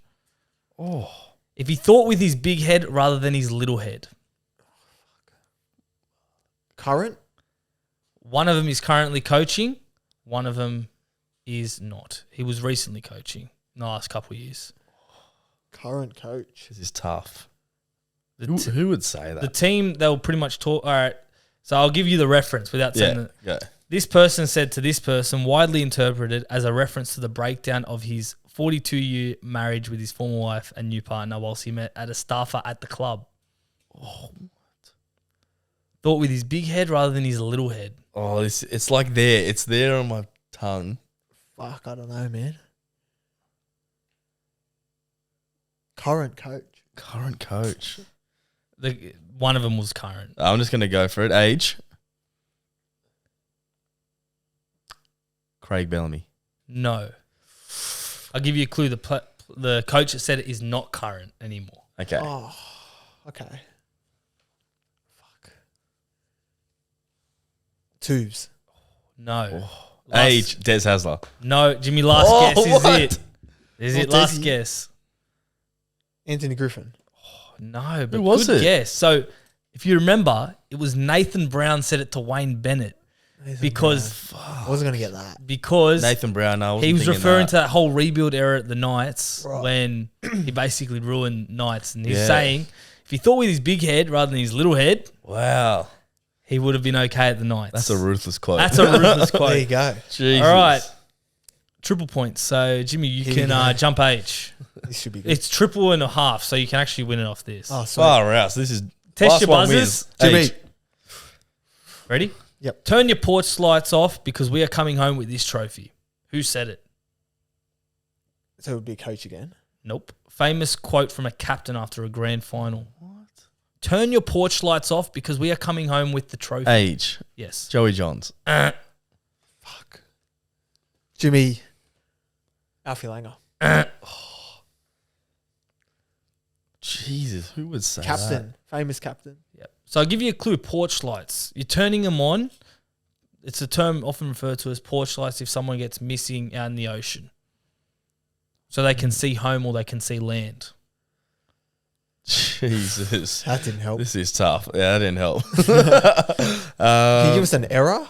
Oh. If he thought with his big head rather than his little head. Current? One of them is currently coaching. One of them is not. He was recently coaching in the last couple of years. Current coach. This is tough. The Who would say that? The team, they'll pretty much talk. All right. So I'll give you the reference without saying yeah. that. Yeah. This person said to this person, widely interpreted as a reference to the breakdown of his 42-year marriage with his former wife and new partner whilst he met at a staffer at the club. Oh, what? Thought with his big head rather than his little head. Oh, it's like there. It's there on my tongue. Fuck, I don't know, man. Current coach. Current coach. One of them was current. I'm just going to go for it. Age. Craig Bellamy. No. I'll give you a clue. The coach that said it is not current anymore. Okay. Oh, okay. Fuck. Tubes. No. Age. Des Hasler. No, Jimmy, last guess is what? it. Is Well, it last Desi- guess? Anthony Griffin. No, but Who was good it? guess. So if you remember, it was Nathan Brown said it to Wayne Bennett because I wasn't going to get that. Nathan Brown. No, I wasn't he was thinking referring that. to that whole rebuild era at the Knights Right. when he basically ruined Knights. And he's Yeah. saying if he thought with his big head rather than his little head, Wow. he would have been okay at the Knights. That's a ruthless quote. That's a ruthless quote. There you go. Jesus. All right. Triple points. So, Jimmy, you Here we can go. jump Age. This should be good. It's triple and a half, so you can actually win it off this. Oh, sweet. Far out. So this is Test last your one buzzers. wins. Jimmy. Age. Ready? Yep. Turn your porch lights off because we are coming home with this trophy. Who said it? So it would be a coach again. Nope. Famous quote from a captain after a grand final. What? Turn your porch lights off because we are coming home with the trophy. Age. Yes. Joey Johns. Fuck. Jimmy. Alfie Langer. Jesus, who would say Captain. Famous captain. Yep. So I'll give you a clue. Porch lights. You're turning them on. It's a term often referred to as porch lights if someone gets missing out in the ocean. So they can see home or they can see land. that? Jesus. That didn't help. This is tough. Yeah, that didn't help. Can you give us an error?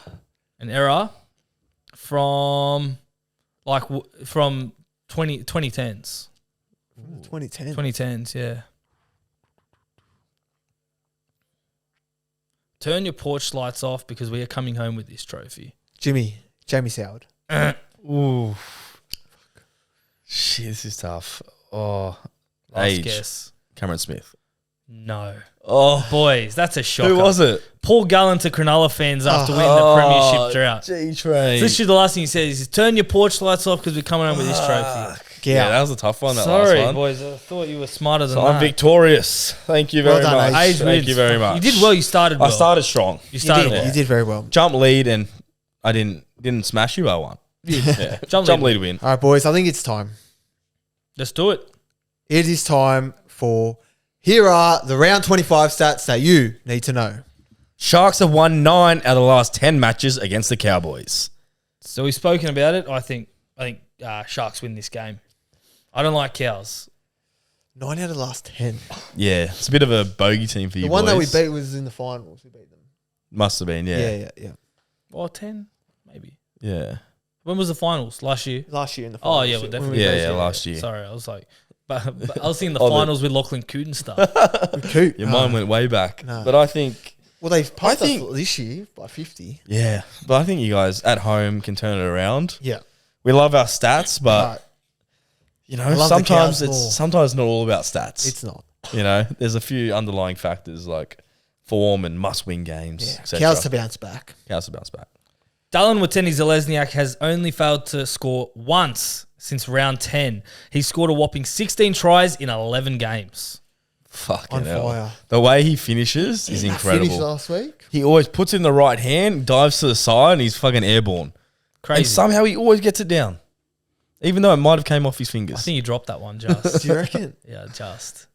An error from from 2010s. 2010. 2010s, yeah. turn your porch lights off because we are coming home with this trophy. Jamie Soward. Ooh. Shit, this is tough. Oh, Last age. guess. Cameron Smith. No. Oh, Boys, that's a shocker. who was it? Paul Gallen to Cronulla fans after winning the premiership drought. G-Train. So literally the last thing he said is, turn your porch lights off because we're coming home with this trophy. Yeah, that was a tough one, that Sorry, last one. boys. I thought you were smarter than So that. I'm victorious. Thank you Well very done, much. Age. Thank you very much. You did well. You started well. I started strong. You started well. You did very well. Jump lead and I didn't smash you, I won. Yeah. Jump lead win. All right, boys. I think it's time. Let's do it. It is time for. Here are the round 25 stats that you need to know. Sharks have won 9 out of the last 10 matches against the Cowboys. So we've spoken about it. I think Sharks win this game. I don't like Cows. 9 out of the last 10. Yeah, it's a bit of a bogey team for you The one boys. that we beat was in the finals. We beat them. Must have been, yeah. Yeah. Or 10, maybe. Yeah. When was the finals? Last year? Last year in the Oh, finals. yeah, well, definitely. Yeah, last year. Sorry, I was like... But I was seeing the Oh, finals with Lachlan Coote and stuff. Coot. Your mind went way back. No. But I think... Well, they've passed I think- us this year by 50. Yeah. But I think you guys at home can turn it around. Yeah. We love our stats, but... You know, I love the sometimes Cows it's more. sometimes not all about stats. It's not. You know, there's a few underlying factors like form and must-win games, Yeah. etc. Cows to bounce back. Cows to bounce back. Dallin Wateni-Zelezniak has only failed to score once since round 10. He scored a whopping 16 tries in 11 games. Fucking On hell. fire. The way he finishes is Finished incredible. last week. He always puts in the right hand, dives to the side, and he's fucking airborne. Crazy. And somehow he always gets it down. Even though it might have came off his I fingers. think you dropped that one just. Do you reckon? Yeah, just.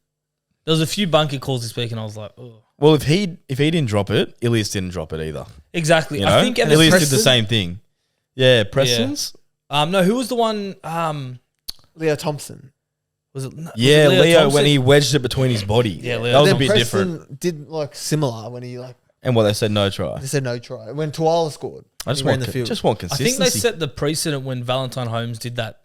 There was a few bunker calls this week and I was like, oh. Well, if he didn't drop it, Ilias didn't drop it either. Exactly. You know? I think at Ilias the did the same thing. Yeah, Preston's. no, who was the one? Leo Thompson. Was it? Was Yeah, it Leo Thompson? when he wedged it between his body. Yeah, Leo that was a Then bit Preston different. did like similar when he like And what they said, no try. they said no try. When Tuala scored. I just he ran want, the field. just want I consistency. think they set the precedent when Valentine Holmes did that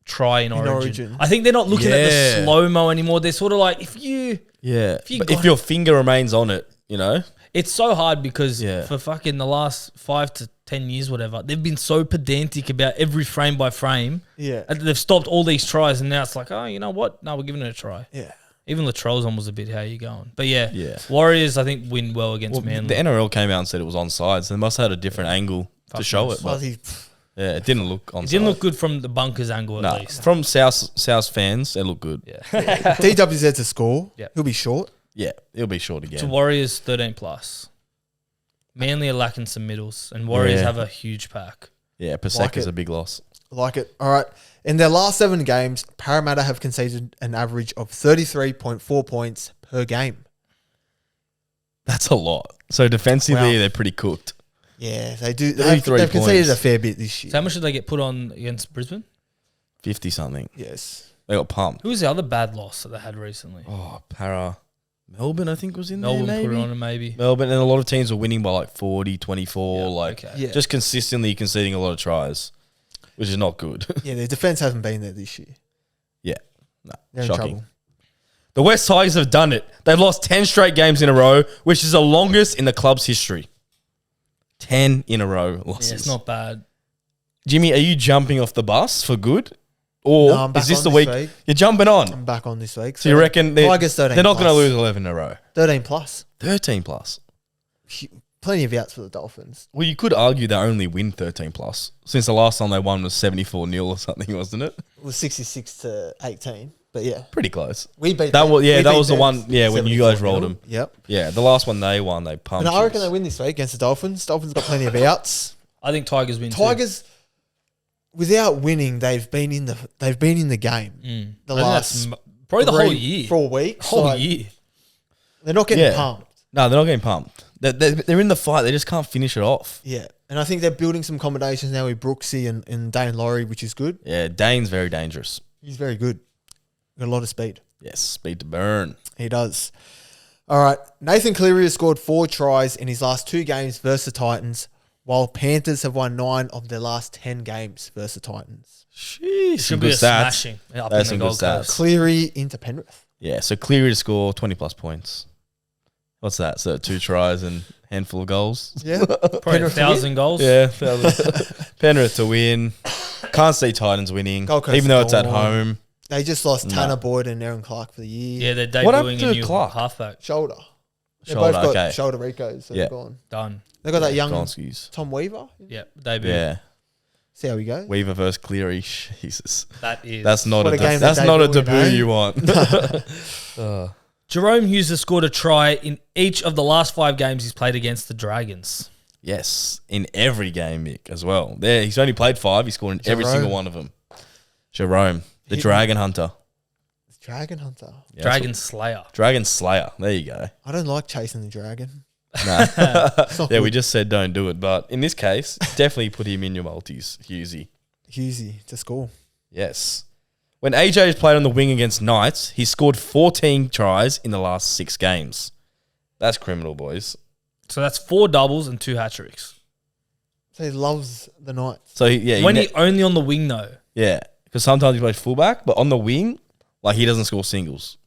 try in Origin. Origin. I think they're not looking at Yeah. the slow-mo anymore. They're sort of like, if you Yeah, you but got if your finger remains on it, you know. it's so hard because Yeah. for fucking the last 5 to 10 years, whatever, they've been so pedantic about every frame by frame. Yeah. And they've stopped all these tries, and now it's like, oh, you know what? No, we're giving it a try. Yeah. Even Latrell's one was a bit, how you going? But yeah, Yeah. Warriors, I think, win well against Well, Manly. the NRL came out and said it was onside, so they must have had a different angle to Fuck show knows. it. Well, But he, yeah, it didn't look onside. It didn't look good from the bunkers angle at No, least. from South fans, it looked good. Yeah. DWZ to score. Yep. He'll be short. Yeah, it'll be short again. To Warriors, 13 plus. Manly are lacking some middles, and Warriors Yeah. have a huge pack. Yeah, Like Paseka's it. a big loss. Like it. All right. In their last 7 games, Parramatta have conceded an average of 33.4 points per game. That's a lot. So defensively, Wow. they're pretty cooked. Yeah, they do. 33 They've conceded points. a fair bit this year. So how much did they get put on against Brisbane? 50 something. Yes. They got pumped. Who was the other bad loss that they had recently? Oh, Melbourne, I think, was in Melbourne there, put maybe. it on, maybe. Melbourne, and a lot of teams were winning by like 40, 24, Yeah, like okay. Yeah. just consistently conceding a lot of tries, which is not good. Yeah, their defense hasn't been there this year. Yeah, no, They're in shocking. trouble. The West Tigers have done it. They've lost 10 straight games in a row, which is the longest in the club's history. 10 in a row losses. Yeah, it's not bad. Jimmy, are you jumping off the bus for good? Or No, I'm back is this on the this week? week. You're jumping on. I'm back on this week. So you reckon they're Tigers 13 not going to plus. lose 11 in a row? 13 plus. 13 plus. Plenty of outs for the Dolphins. Well, you could argue they only win 13 plus since the last time they won was 74-0 or something, wasn't it? It was 66 to 18. But yeah, Pretty close. we beat That them. was We that beat was the them one. Yeah, when you guys 74-0. rolled them. Yep. Yeah, the last one they won, they pumped. And I reckon us. they win this week against the Dolphins. Dolphins got plenty of outs. I think Tigers win too. Tigers, without winning, they've been in the game. The I think last that's probably the whole year. 4 weeks. Whole Like, year. They're not getting Yeah. pumped. No, they're not getting pumped. They're in the fight. They just can't finish it off. Yeah. And I think they're building some combinations now with Brooksy and Dane Laurie, which is good. Yeah, Dane's very dangerous. He's very good. Got a lot of speed. Yes, speed to burn. He does. All right. Nathan Cleary has scored 4 tries in his last 2 games versus the Titans, while Panthers have won 9 of their last 10 games versus the Titans. Sheesh, some Should be good a stats. smashing up That's in some the good Gold stats. Coast. Cleary into Penrith. Yeah, so Cleary to score 20 plus points. What's that? So 2 tries and handful of goals. Yeah. Probably 1,000 goals. Yeah, Penrith to win. Can't see Titans winning, Gold Coast even though it's at gone. home. They just lost Tanner Boyd and Aaron Clark for the year. Yeah, they're What happened debuting to a new Clark? halfback. Shoulder. They Shoulder, both got okay. shoulder Ricos. So Yeah. they're gone. Done. They got that young Gonskis. Tom Weaver. Yeah, debut. Yeah, See how we go. Weaver versus Cleary. Jesus, That's that's not What a a game that's that not a debut, debut eh? you want. Jerome Hughes has scored a try in each of the last 5 games he's played against the Dragons. Yes, in every game, Mick, as well. There, he's only played 5. He scored in every Jerome. single one of them. Jerome, the He- Dragon Hunter. Dragon Hunter. Yeah, Dragon Slayer. Dragon Slayer. There you go. I don't like chasing the dragon. Nah. It's not Yeah, we good. just said don't do it. But in this case, definitely put him in your multis, Hughesy. Hughesy to score. Yes. When AJ has played on the wing against Knights, he scored 14 tries in the last 6 games. That's criminal, boys. So that's 4 doubles and 2 hat tricks. So he loves the Knights. So, yeah. When he only on the wing though. Yeah. Because sometimes he plays fullback, but on the wing, like he doesn't score singles.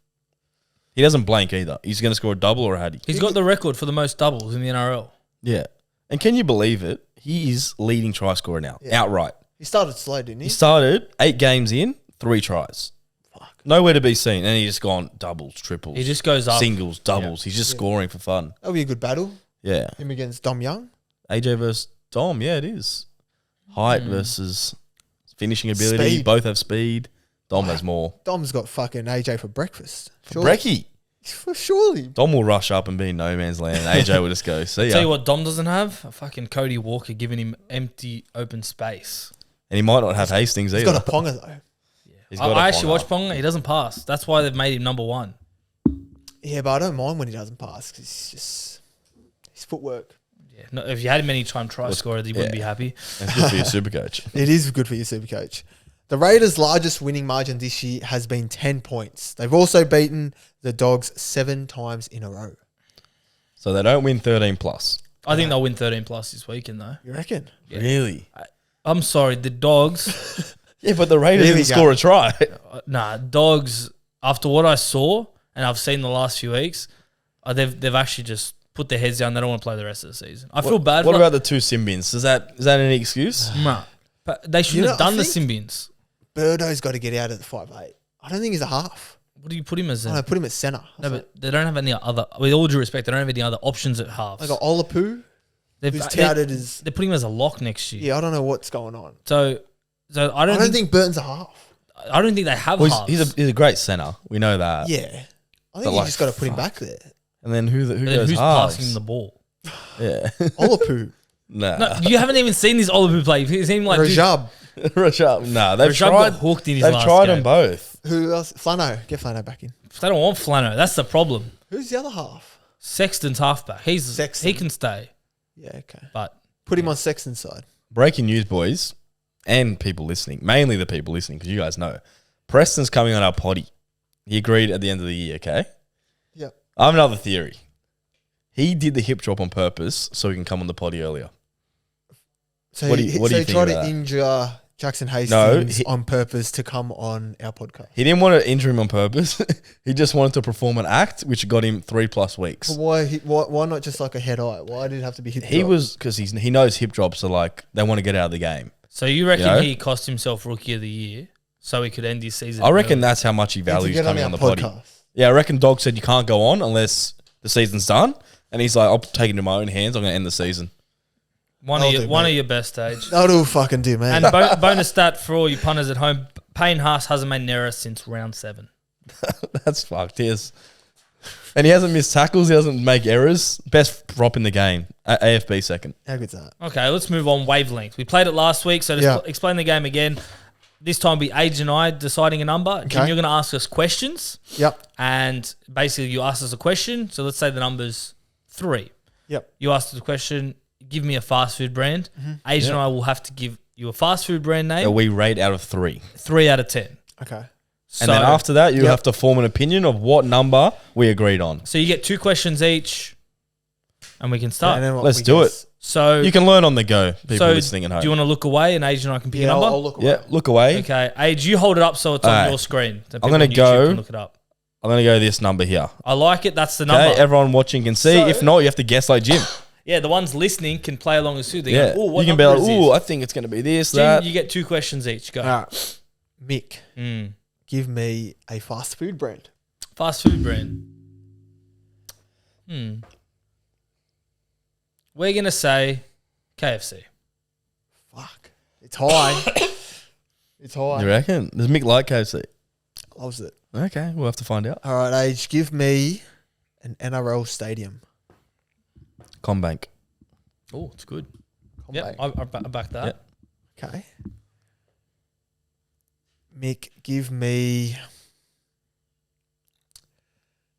He doesn't blank either. He's going to score a double or a hattie. He's got the record for the most doubles in the NRL. Yeah. And can you believe it? He is leading try scorer now, outright. He started slow, didn't he? He started 8 games in, 3 tries. Fuck. Nowhere to be seen. And he's just gone doubles, triples. He just goes up. Singles, doubles. He's just scoring for fun. That'll be a good battle. Yeah. Him against Dom Young. AJ versus Dom. Yeah, it is. Height versus finishing ability. Speed. Both have speed. Dom has more. Dom's got fucking AJ for breakfast. Brekkie. Surely. Dom will rush up and be in no man's land. AJ will just go, see ya. Tell you what, Dom doesn't have a fucking Cody Walker giving him empty open space. And he might not have Hastings He's either. got a Ponga though. He's got a I actually Ponga. watched Ponga. He doesn't pass. That's why they've made him number 1. Yeah, but I don't mind when he doesn't pass because he's just his footwork. Yeah. No, if you had him anytime try scorer, you wouldn't be happy. That's good for your super coach. It is good for your super coach. The Raiders' largest winning margin this year has been 10 points. They've also beaten the Dogs 7 times in a row. So they don't win 13 plus. I think they'll win 13 plus this weekend though. You reckon? Yeah. Really? I'm sorry, the Dogs. Yeah, but the Raiders Here we didn't go. score a try. Dogs. After what I saw and I've seen the last few weeks, they've actually just put their heads down. They don't want to play the rest of the season. I feel bad. What for about the 2 Symbians? Is that any excuse? Nah, but they shouldn't You have know, I done the think- Symbians. Birdo's got to get out of the 5'8". I don't think he's a half. What do you put him as? I put him at centre. No, but they don't have any other. With all due respect, they don't have any other options at halves. I got Olapu, who's They touted as... they're putting him as a lock next year. Yeah, I don't know what's going on. So I I don't don't think think Burton's a half. I don't think they have Well, halves. he's a great centre. We know that. Yeah. I think you like, just got to put him back there. And then who Then goes who's halves? passing the ball? Yeah. Olapu. Nah. No, you haven't even seen this Oliver play. You've seen him like Rajab. Rashad. Nah, they've Rajab tried. got hooked in his They've last tried game. them both. Who else? Flano. Get Flano back in. They don't want Flano. That's the problem. Who's the other half? Sexton's halfback. Sexton. He can stay, Yeah, okay. but Put him on Sexton's side. Breaking news, boys, and people listening. Mainly the people listening, because you guys know. Preston's coming on our potty. He agreed at the end of the year. Okay. Yep. I have another theory. He did the hip drop on purpose so he can come on the potty earlier. So What do you he think tried about to that? injure Jackson Hastings he- on purpose to come on our podcast. He didn't want to injure him on purpose. He just wanted to perform an act, which got him 3+ weeks. But why not just like a head eye? Why did it have to be hip He drop? was because he knows hip drops are like they want to get out of the game. so you reckon You know? he cost himself Rookie of the Year so he could end his season? I reckon early? that's how much he And to values get coming on our the potty. podcast. Yeah, I reckon Dog said you can't go on unless the season's done, and he's like, I'll take it into my own hands. I'm going to end the season. one I'll of do, your, one mate. of your best age. That'll fucking do, man. And bonus stat for all you punters at home: Payne Haas hasn't made an error since round 7. That's fucked. He is. And he hasn't missed tackles. He doesn't make errors. Best prop in the game. AFB second. How good's that? Okay, let's move on. Wavelength. We played it last week, so to Yeah. explain the game again. This time, be Age and I deciding a number. Okay. Jim, you're going to ask us questions, Yep. and basically you ask us a question. So let's say the number's 3. Yep. You ask us a question. Give me a fast food brand. Mm-hmm. Age and I will have to give you a fast food brand That name. we rate out of 3. 3 out of 10. Okay. So, And then after that, you Yep. have to form an opinion of what number we agreed on. so you get 2 questions each, and we can start. And then what Let's we do it. guess. So You can learn on the go, people listening at home. do you want to look away, and Age and I can pick Yeah, a number? I'll look away. Yeah, look away. Okay, Age, you hold it up so it's on Alright. your screen. So I'm people gonna on YouTube go- can look it up. I'm going to go this number here. I like it. That's the number. Okay, everyone watching can see. So- if not, you have to guess like Jim. Yeah, the ones listening can play along as too. They Yeah. go, "Oh, what you can be number like, is this?" I think it's going to be this, Jim, that. you get 2 questions each. Go. All right. Mick, Mm. give me a fast food brand. Fast food brand. We're going to say KFC. Fuck. It's high. It's high. You reckon? Does Mick like KFC? Loves it. Okay, we'll have to find out. All right, Age, give me an NRL stadium. Combank. Oh, it's good. Combank. Yep, I back that. Yep. Okay. Mick, give me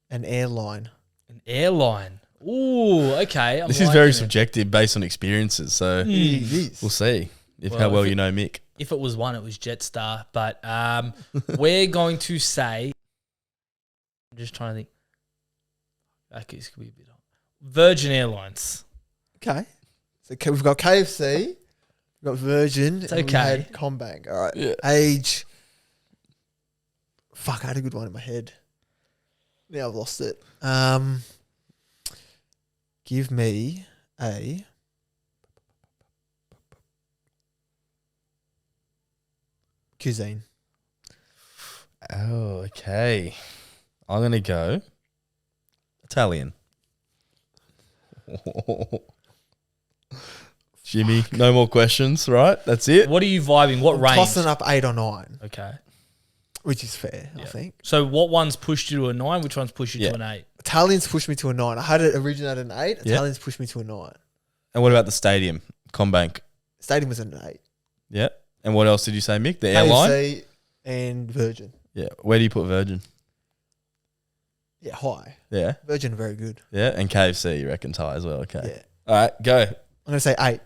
an airline. An airline. Ooh, okay. I'm This is very liking it. subjective based on experiences, so It is. we'll see Well, how well if you know Mick. If it was one, it was Jetstar. But we're going to say, I'm just trying to think. Okay, this could be a bit hard. Virgin Airlines. Okay. So we've got KFC, we've got Virgin, It's and we okay. had Combank. All right. Yeah. Age. Fuck, I had a good one in my head. Now I've lost it. Give me a cuisine. Oh, okay. I'm going to go Italian. Jimmy, no more questions, right? That's it. What are you vibing? What range? Tossing up 8 or 9, Okay. which is fair, I Yeah. think. So what one's pushed you to a 9? Which one's pushed you Yeah. to an 8? Italians pushed me to a 9. I had it originated an 8. Yeah. Italians pushed me to a 9. And what about the stadium? Combank. Stadium was an 8. Yeah. And what else did you say, Mick? The airline? KFC and Virgin. Yeah. Where do you put Virgin? Yeah, high. Yeah. Virgin, very good. Yeah. And KFC, you reckon, tie as well. Okay. Yeah. All right, go. I'm going to say 8.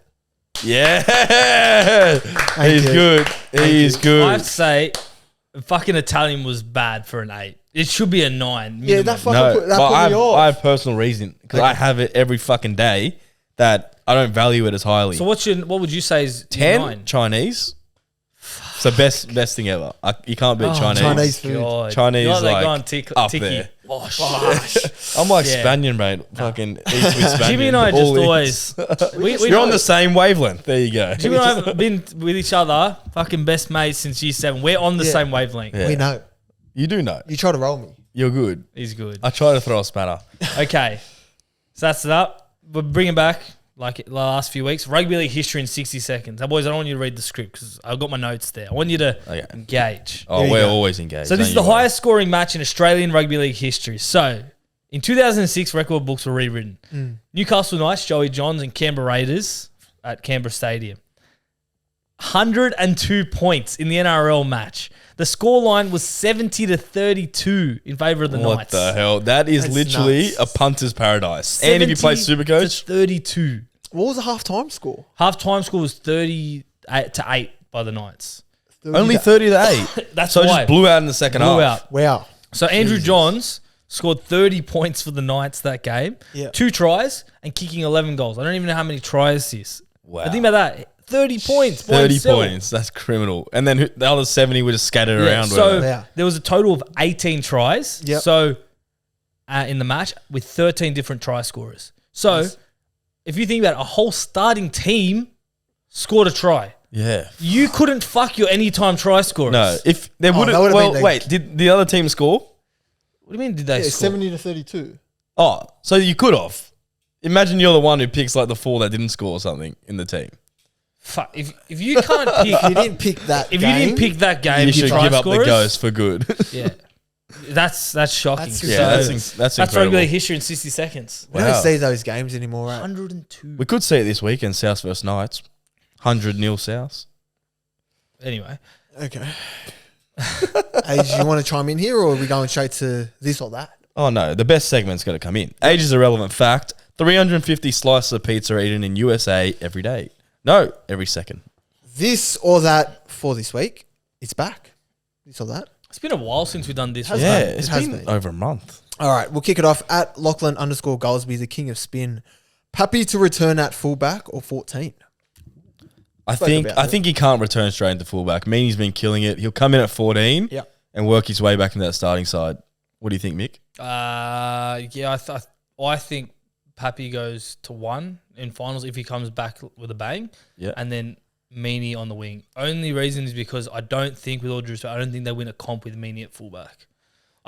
Yeah. He's you. good. He's I good. have to say, fucking Italian was bad for an 8. It should be a 9. Yeah, minimum. that fucking No, put, that but put me off. I have personal reason because I Okay. have it every fucking day that I don't value it as highly. So what would you say is 10 9? Chinese. It's the best thing ever. You can't beat Chinese. Chinese food. God. Chinese, You know, they like, go on up Tiki. there. Oh, shit. I'm like Yeah. Spaniard, mate. Fucking eat with Spaniard. Jimmy and I just All always... we You're on the same wavelength. There you go. Jimmy and I have been with each other, fucking best mates since year 7. We're on the Yeah. same wavelength. Yeah. We know. You do know. You try to roll me. You're good. He's good. I try to throw a spanner. Okay. So that's it up. We're bringing back, like the last few weeks, Rugby League history in 60 seconds. Now, boys, I don't want you to read the script because I've got my notes there. I want you to Okay. engage. Oh, There you we're go. always engaged. So this don't is the you worry. highest scoring match in Australian Rugby League history. So in 2006, record books were rewritten. Newcastle Knights, Joey Johns, and Canberra Raiders at Canberra Stadium. 102 points in the NRL match. The scoreline was 70-32 in favour of the What Knights. the hell? That is That's literally nuts. a punter's paradise. And if you play 70 Supercoach, to 32. What was the half-time score? Half-time score was 30-8 by the Knights. only 30 to 8. That's So it why. just blew out in the second Blew half. out. Wow. So Andrew Johns scored 30 points for the Knights that game. Yeah. 2 tries and kicking 11 goals. I don't even know how many tries this. Wow. But think about that. 30 points. by 30 himself. points. That's criminal. And then the other 70 were just scattered Yeah, around. so weren't they? Yeah. there was a total of 18 tries. Yep. So in the match with 13 different try scorers. So if you think about it, a whole starting team scored a try. Yeah. You couldn't fuck your anytime try scorers. No, if there would that have. would've Well, been the- wait, did the other team score? What do you mean did they Yeah, score? 70-32. Oh, so you could have. Imagine you're the one who picks like the 4 that didn't score or something in the team. Fuck, if you can't pick... You didn't pick that If game. you didn't pick that game, You should try give up the scorers, ghost for good. Yeah, that's shocking. That's- yeah, So that's that's rugby incredible. league history in 60 seconds. We Wow. don't see those games anymore, right? 102. We could see it this weekend, South versus Knights. 100-0 South. Anyway, Okay. Hey, do you want to chime in here, or are we going straight to this or that? Oh no, the best segment's got to come in. Age is a relevant fact. 350 slices of pizza are eaten in USA every day. No, every second. This or that for this week. It's back. This or that. it's been a while since we've done this. Has Yeah, been. it's It has been been. over a month. All right, we'll kick it off at Lachlan_Goldsby, the king of spin. Papi to return at fullback or 14? I Spoke think about it. he can't return straight into fullback. Meany's been killing it. He'll come in at 14 Yeah. and work his way back into that starting side. What do you think, Mick? Yeah, I think Papi goes to 1 in finals if he comes back with a bang. Yeah. And then Meany on the wing. Only reason is because I don't think, with all due respect, I don't think they win a comp with Meany at fullback.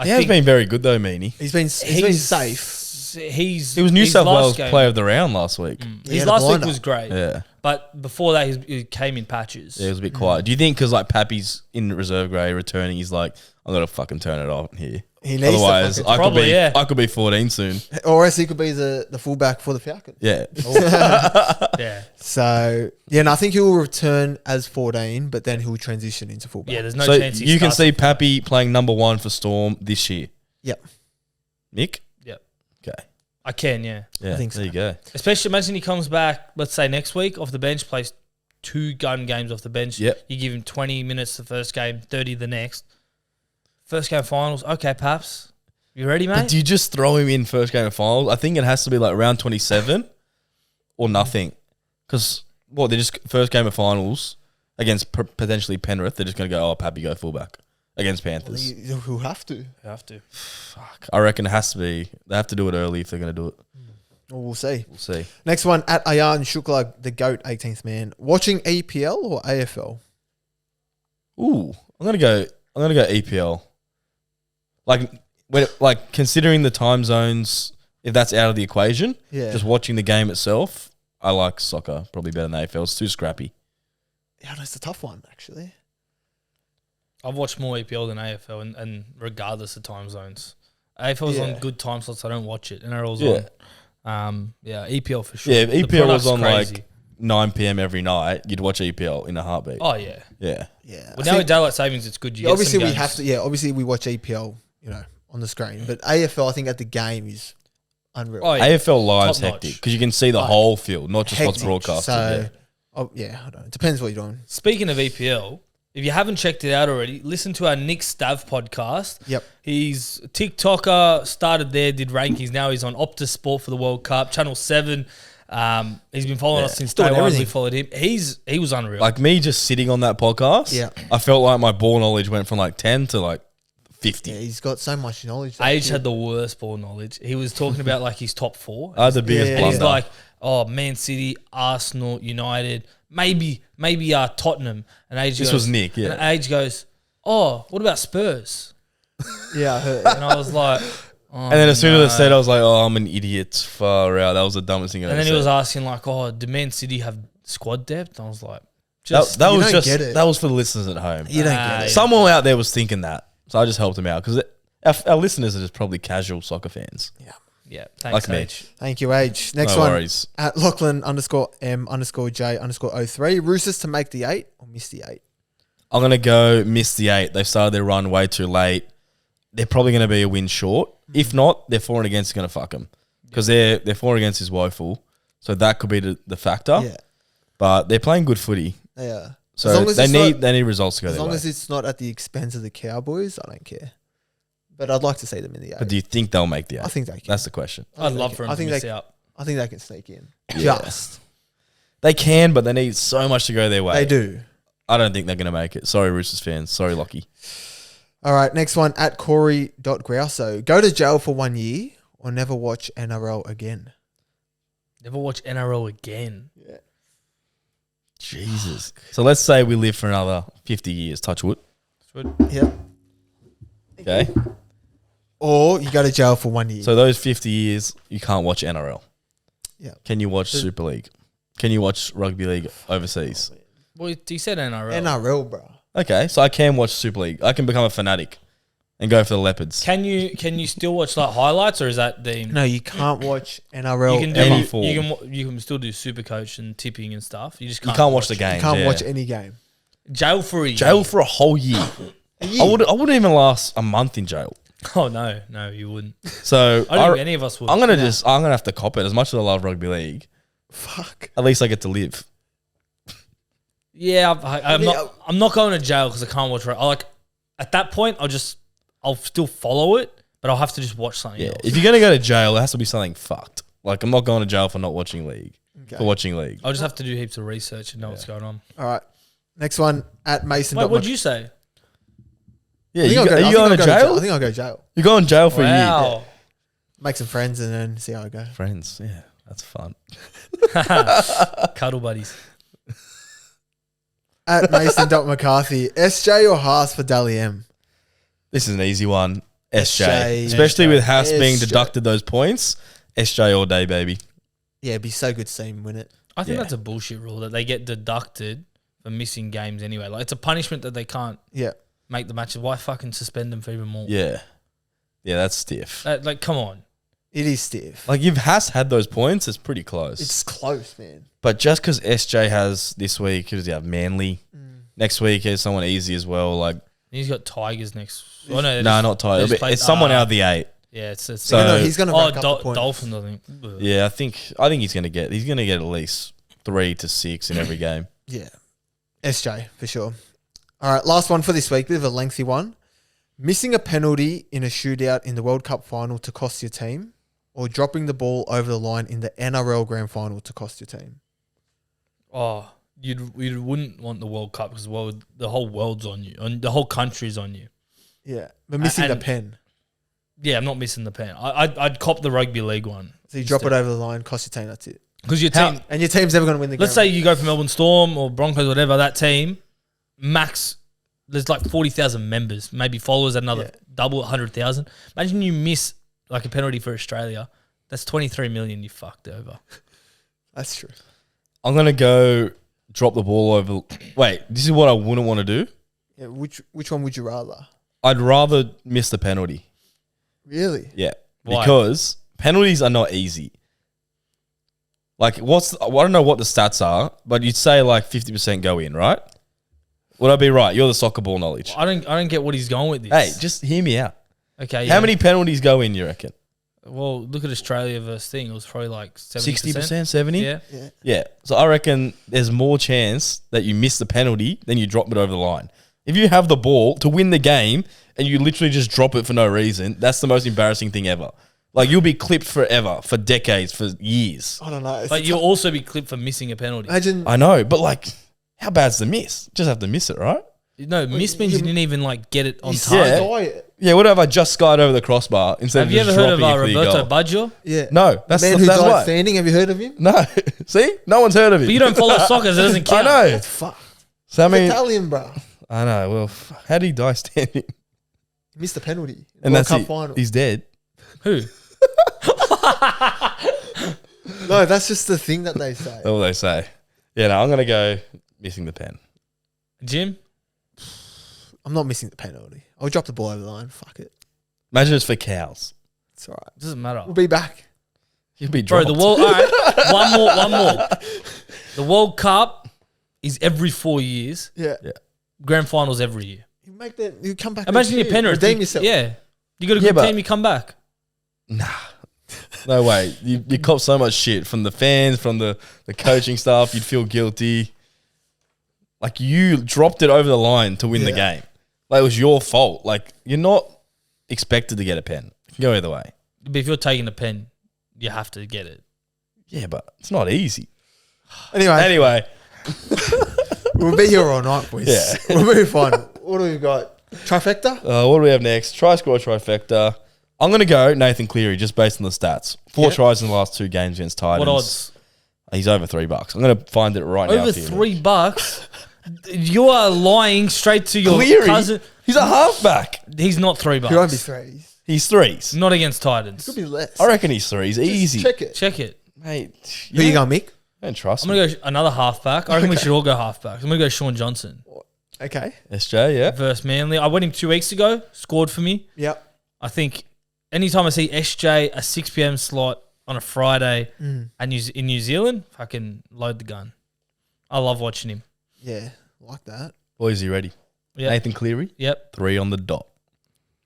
He has been very good though, Meany. He's been safe. He was New South Wales Player of the Round last week. His last week was great. Yeah. But before that, he came in patches. Yeah, it was a bit quiet. Do you think because like Pappy's in reserve grade returning, he's like, I'm gonna fucking turn it on here. He needs Otherwise, to I could be 14 soon. Or else he could be the fullback for the Falcons. Yeah. Yeah. So yeah, and I think he will return as 14, but then he'll transition into fullback. Yeah, there's no So chance he you can starts see at Pappy playing number 1 for Storm this year. Yep. Nick? Yep. Okay. I can, yeah. Yeah. I think there so. you go. Especially imagine he comes back, let's say next week, off the bench, plays 2 gun games off the bench. Yep. You give him 20 minutes the first game, 30 the next. First game finals. Okay, Paps. You ready, mate? But do you just throw him in first game of finals? I think it has to be like round 27 or nothing. Because, they're just first game of finals against potentially Penrith. They're just going to go, Pappy, go fullback against Panthers. He'll have to. You have to. Fuck. I reckon it has to be. They have to do it early if they're going to do it. Well, we'll see. We'll see. Next one, at Ayan Shukla, the GOAT 18th man. Watching EPL or AFL? Ooh, I'm gonna go EPL. Like considering the time zones, if that's out of the equation, just watching the game itself, I like soccer probably better than AFL. It's too scrappy. Yeah, that's a tough one actually. I've watched more EPL than AFL, and regardless of time zones. AFL's on good time slots, I don't watch it. NRL's on. EPL for sure. Yeah, if EPL was on crazy. like 9 p.m. every night, you'd watch EPL in a heartbeat. Oh, yeah. Yeah. Yeah. Well, now with daylight savings, it's good. Obviously, we have to. Yeah, obviously, we watch EPL, on the screen. But AFL, I think at the game is unreal. Oh, yeah. AFL live's Top hectic notch. because you can see the whole field, not just what's Hectic. broadcasted. So, I don't know. It depends what you're doing. Speaking of EPL, if you haven't checked it out already, listen to our Nick Stav podcast. Yep. He's a TikToker, started there, did rankings. Now he's on Optus Sport for the World Cup, Channel 7. He's been following us since day Doing one. everything. We followed him. He was unreal. Like me just sitting on that podcast, I felt like my ball knowledge went from like 10 to like 50. Yeah, he's got so much knowledge. Age had the worst ball knowledge. He was talking about like his top 4. I had the biggest Yeah, And he's blunder. like, Man City, Arsenal, United, maybe Tottenham. And Age This goes, was Nick, yeah. And Age goes, what about Spurs? Yeah, I heard. And I was like, and then as soon as I said, I was like, I'm an idiot. Far out. That was the dumbest thing I ever and then said. he was asking like, do Man City have squad depth? And I was like, that you was don't just get it. that was for the listeners at home. You don't get it. Someone out there was thinking that, so I just helped him out because our listeners are just probably casual soccer fans. yeah, thanks, Like me. Age. Thank you, Age. Next No one. worries. At Lachlan_M_J_03. Roosters to make the 8 or miss the 8? I'm gonna go miss the 8. They started their run way too late. They're probably gonna be a win short. If not, their for and against is gonna fuck them because their for and against is woeful. So that could be the factor. Yeah. But they're playing good footy. Yeah. So they need results to go As their long way. as it's not at the expense of the Cowboys, I don't care. But I'd like to see them in the 8. But do you think they'll make the 8? I think they can. That's the question. I'd love for him to miss out. I think they can sneak in. Yeah. Just. They can, but they need so much to go their way. They do. I don't think they're going to make it. Sorry, Roosters fans. Sorry, Lockie. All right, next one at Corey.Grouso. Go to jail for 1 year or never watch NRL again. Never watch NRL again. Yeah. Jesus. So let's say we live for another 50 years. Touch wood. Yep. Okay. Or you go to jail for 1 year. So those 50 years, you can't watch NRL. Yeah. Can you watch Super League? Can you watch Rugby League overseas? Well, you said NRL. NRL, bro. Okay, so I can watch Super League. I can become a fanatic and go for the Leopards. Can you still watch like highlights, or is that deemed? No, you can't watch NRL. You can any do. form. You can still do super coach and tipping and stuff. You just You can't. can't watch the game. You can't watch any game. Jail for a year. Jail for a whole year. I wouldn't even last a month in jail. Oh no, you wouldn't. So I don't think any of us would. I'm gonna have to cop it. As much as I love rugby league, Fuck. at least I get to live. Yeah, I'm not going to jail because I can't watch. At that point, I'll still follow it, but I'll have to just watch something Yeah, else. if you're gonna go to jail, it has to be something fucked. Like I'm not going to jail for not watching league. Okay. For watching league, I'll just have to do heaps of research and know what's going on. All right. Next one at Mason. Wait, what'd you say? Yeah, are you going to jail? I think I'll go jail. You're going to jail for a year. Wow. Make some friends and then see how I go. Friends, yeah, that's fun. Cuddle buddies. At Mason.McCarthy, SJ or Haas for Dally M? This is an easy one. SJ. SJ. Especially with Haas being SJ. deducted those points. SJ all day, baby. Yeah, it'd be so good to see him win it. I think Yeah. that's a bullshit rule that they get deducted for missing games anyway. Like, it's a punishment that they can't Yeah. make the matches. Why fucking suspend them for even more? Yeah. Yeah, that's stiff. Like, come on. It is stiff. Like, if Haas had those points, it's pretty close. It's close, man. But just because SJ has this week, who does he have? Manly. Next week is someone easy as well. Like, He's got Tigers next. Oh, no, not tight. It's someone out of the 8. Yeah, it's So- He's going to rack up the points. Dolphins, I think. Yeah, I think he's gonna get at least 3 to 6 in every game. Yeah. SJ, for sure. All right, last one for this week. Bit of a lengthy one. Missing a penalty in a shootout in the World Cup final to cost your team, or dropping the ball over the line in the NRL Grand Final to cost your team? Oh, you wouldn't want the World Cup because the whole world's on you, and the whole country's on you. Yeah, but missing the And- pen. Yeah, I'm not missing the pen. I'd cop the Rugby League one. So you drop it over the line, cost your team, that's it. Because your team, And your team's never going to win the game. let's say you go for Melbourne Storm or Broncos, whatever, that team, max, there's like 40,000 members, maybe followers at another double 100,000. Imagine you miss like a penalty for Australia. That's 23 million you fucked over. That's true. I'm gonna go drop the ball over. Wait, this is what I wouldn't want to do. Yeah, which one would you rather? I'd rather miss the penalty. Really? Yeah, Why? because penalties are not easy. Like, I don't know what the stats are, but you'd say like 50% go in, right? Would I be right? You're the soccer ball knowledge. I don't get what he's going with this. Hey, just hear me out. Okay. How many penalties go in, you reckon? Well, look at Australia versus thing. It was probably like 70%. 60%, 70? Yeah. Yeah. So I reckon there's more chance that you miss the penalty than you drop it over the line. If you have the ball to win the game and you literally just drop it for no reason, that's the most embarrassing thing ever. Like, you'll be clipped forever, for decades, for years. I don't know. But you'll also be clipped for missing a penalty. Imagine. I know, but like, how bad's the miss? Just have to miss it, right? No, miss means you didn't even like get it on You target. sky it. Yeah, what if I just skied over the crossbar instead Have of you just ever heard of dropping it for your Roberto goal? Baggio? Yeah. No, that's Man who that's died why. standing. Have you heard of him? No, see, no one's heard of it. But you don't follow soccer, so it doesn't count. I know. That's fucked. So I He's mean, Italian, bro. I know. Well, how did he die standing? He missed the penalty. And World that's Cup it. final. He's dead. Who? No, that's just the thing that they say. That's what they say. Yeah, no, I'm gonna go missing the pen. Jim? I'm not missing the penalty. I'll drop the ball over the line. Fuck it. Imagine it's for cows. It's all right. Doesn't matter. We'll be back. You'll be Bro, dropped. the World... All right, one more. The World Cup is every 4 years. Yeah. Grand Finals every year. You make that. You come back. Imagine your next year. penalty. Redeem yourself. Yeah. You got a Yeah, good but- team, you come back. Nah. No way. You cop so much shit from the fans, from the coaching staff. You'd feel guilty. Like, you dropped it over the line to win the Yeah. game. Like, it was your fault. Like, you're not expected to get a pen. It can go either way. But if you're taking a pen, you have to get it. Yeah, but it's not easy. Anyway, we'll be here all night, boys. Yeah. We'll move on. What do we got? Trifecta? What do we have next? Try-score Tryfecta. I'm going to go Nathan Cleary just based on the stats. 4 tries in the last 2 games against Titans. What odds? He's over $3. I'm going to find it right now. Over for you. $3? You are lying straight to your Cleary? cousin. He's a halfback. He's not $3. He won't be threes. He's 3s. Not against Titans. Could be less. I reckon he's 3s. Easy. Check it. Check it. Mate. Who you going, Mick? Don't trust I'm me. going to go another halfback. I reckon we should all go halfbacks. I'm going to go Sean Johnson Okay. SJ, yeah. versus Manly. I went him 2 weeks ago. Scored for me. Yep. I think anytime I see SJ, a 6 p.m. slot on a Friday and in New Zealand, fucking load the gun. I love watching him. Yeah. Like that. Boys, you ready? Yep. Nathan Cleary, Yep. 3 on the dot.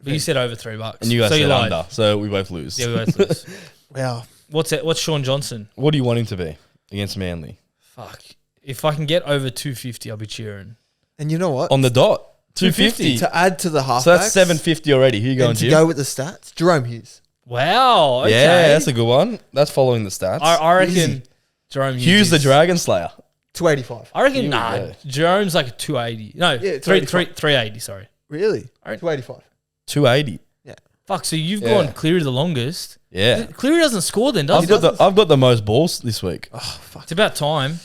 But you said over $3. And you guys so said lied. under, so we both lose. Yeah, we both lose. Wow. What's Sean Johnson? What do you want him to be against Manly? Fuck. If I can get over 250, I'll be cheering. And you know what? On the dot, 250. To add to the halfbacks. So that's 750 already. Who you going, And to Jim? go with the stats, Jerome Hughes. Wow. Okay. Yeah, that's a good one. That's following the stats. I reckon Easy. Jerome Hughes the is- Dragon Slayer. 285. I reckon Here we nah. go. Jerome's like a 280. No, Yeah, 380. Sorry. Really? Really? Alright. 285. 280. Fuck, so you've Yeah. gone Cleary the longest. Yeah. Cleary doesn't score then, does I've he? got the most balls this week. Oh, fuck. It's about time.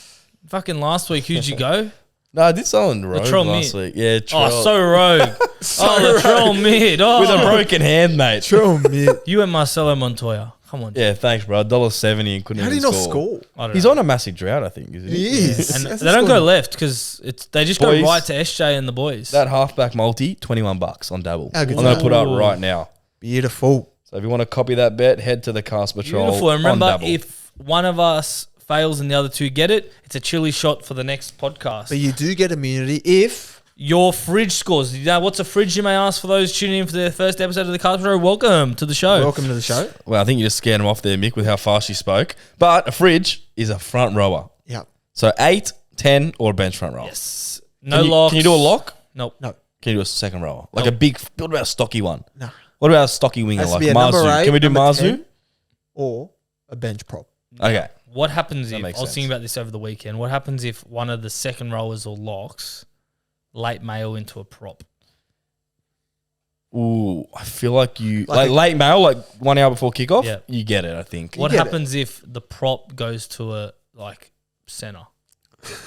Fucking last week, who'd you go? No, I did someone rogue Latrell last mid. week. Yeah, Oh, Trell. so rogue. Latrell mid. Oh. With a broken hand, mate. True, mid. You and Marcelo Montoya. Come on. Yeah, thanks, bro. $1.70 and couldn't How did he even not score. score? I don't He's know. on a massive drought, I think. Isn't He he? is. And Hasn't they don't go scored- left because they just Boys. go right to SJ and the boys. That halfback multi, $21 on Dabble. How I'm good's going to that? put up Ooh. right now. Beautiful. So if you want to copy that bet, head to the Cast Patrol. Beautiful. And on remember, Dabble. if one of us fails and the other two get it, it's a chili shot for the next podcast. But you do get immunity if Your fridge scores. You know, what's a fridge, you may ask, for those tuning in for the first episode of the Cast Patrol? Welcome to the show. welcome to the show. Well, I think you just scared him off there, Mick, with how fast you spoke. But a fridge is a front rower. Yeah. So 8, 10, or a bench front rower. Yes. No Can you, locks. Can you do a lock? Nope. No. Can you do a second rower? Like Nope. a big, what about a stocky one? No. What about a stocky winger Has to like be a number Marzu? 8, Can we do number Marzu? 10, or a bench prop. Okay. What happens That if, I makes was sense. thinking about this over the weekend, what happens if one of the second rowers or locks late mail into a prop? Ooh, I feel like you Like like a- late mail, like 1 hour before kickoff. Yeah. You get it, I think. What get it. happens if the prop goes to a, like, center?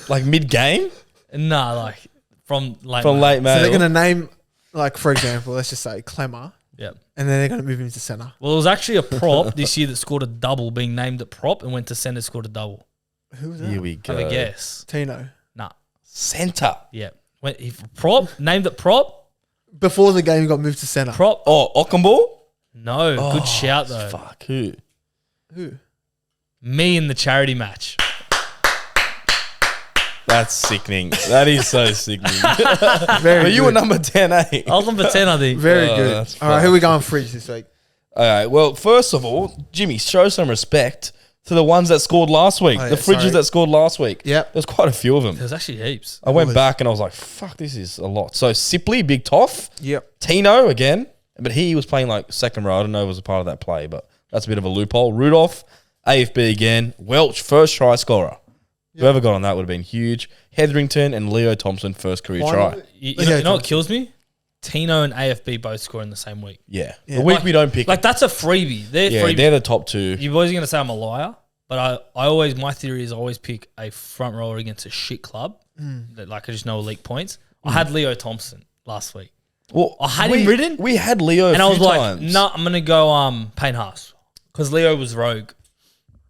Like mid game Nah, like, from late from mail. late mail. So they're going to name, like, for example, let's just say Clemmer, Yep. and then they're going to move him to centre. Well, it was actually a prop this year that scored a double, being named at prop, and went to center, scored a double. Who was that? Here we go. Have a guess. Tino. Nah. Center. Yeah. Went, if prop, named at prop, Before the game, he got moved to centre. prop. Oh, Ockenball? No, good shout, though. Fuck, who? Who? Me in the charity match. That's sickening. That is so sickening. Very But you were good. number 10, eh? I was on for 10, I think. Very Oh, good. that's All right, who we going fridge this week? All right. Well, first of all, Jimmy, show some respect to the ones that scored last week. Oh, yeah, the fridges sorry. that scored last week. Yep. There's quite a few of them. There's actually heaps. I went was. back and I was like, fuck, this is a lot. So Sipley, Big Toff, Yep. Tino again, but he was playing like second row. I don't know if it was a part of that play, but that's a bit of a loophole. Rudolph, AFB again. Welch, first try scorer. Whoever got on that would have been huge. Hetherington and Leo Thompson, first career try. You know what kills me? Tino and AFB both score in the same week. Yeah. Yeah. The week Like- we don't pick. Like, that's a freebie. They're yeah, freebie. they're the top two. You boys are going to say I'm a liar, but I always, my theory is I always pick a front rower against a shit club that, like, I just know elite points. I had Leo Thompson last week. Well, I had him written. We had Leo And a I was few like, times. no, I'm going to go Payne Haas because Leo was rogue.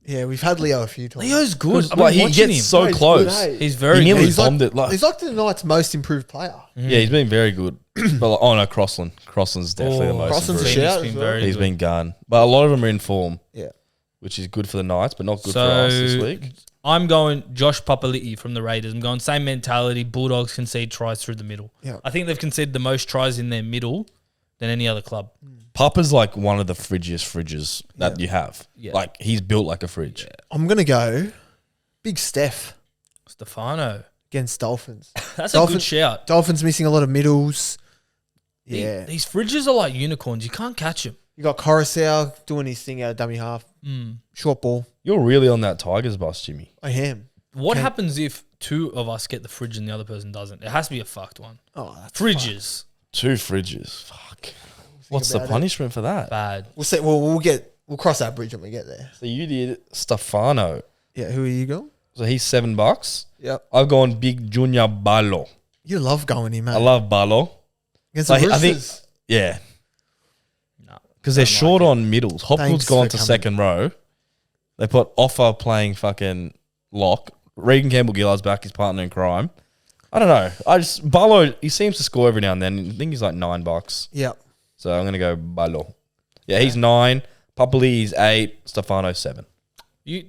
Yeah, we've had Leo a few times. Leo's good. I've Like, been he watching gets him. so No, he's close. good, hey? He's very He nearly good. He's like, bombed it. Like, he's like the night's most improved player. yeah, he's been very good. But like, oh no, Crossland. Crossland's definitely the most Crossland's a improved. shout He's as been well. very He's good. been gone. But a lot of them are in form, Yeah. which is good for the Knights, but not good for So, us this week. I'm going Josh Papali'i from the Raiders. I'm going same mentality. Bulldogs concede tries through the middle. Yeah. I think they've conceded the most tries in their middle than any other club. Papa's like one of the fridges that you have. Yeah. Like, he's built like a fridge. I'm going to go Big Steph Stefano. against Dolphins. That's a good shout. Dolphins missing a lot of middles. Yeah. These fridges are like unicorns. You can't catch them. You got Coruscant doing his thing out of dummy half. Short ball. You're really on that Tigers bus, Jimmy. I am. What happens if two of us get the fridge and the other person doesn't? It has to be a fucked one. Oh, that's Fridges. 2 fridges. Fuck. What's the about it. punishment for that? Bad. We'll see. We'll cross that bridge when we get there. So you did Stefano. Yeah. Who are you going? So he's $7. Yep. I've gone Big Junior Balo. You love going in, man. I love Balo. Against Like, the I think, Roosters. yeah, No. because they're Don't like short it. on middles. Hopwood's Thanks gone for to coming. second row. They put Offa playing fucking lock. Regan Campbell-Gillard's back, his partner in crime. I don't know. Balo, he seems to score every now and then. I think he's like $9. Yep. So I'm going to go Balo. Yeah, he's 9. Papali's 8. Stefano 7.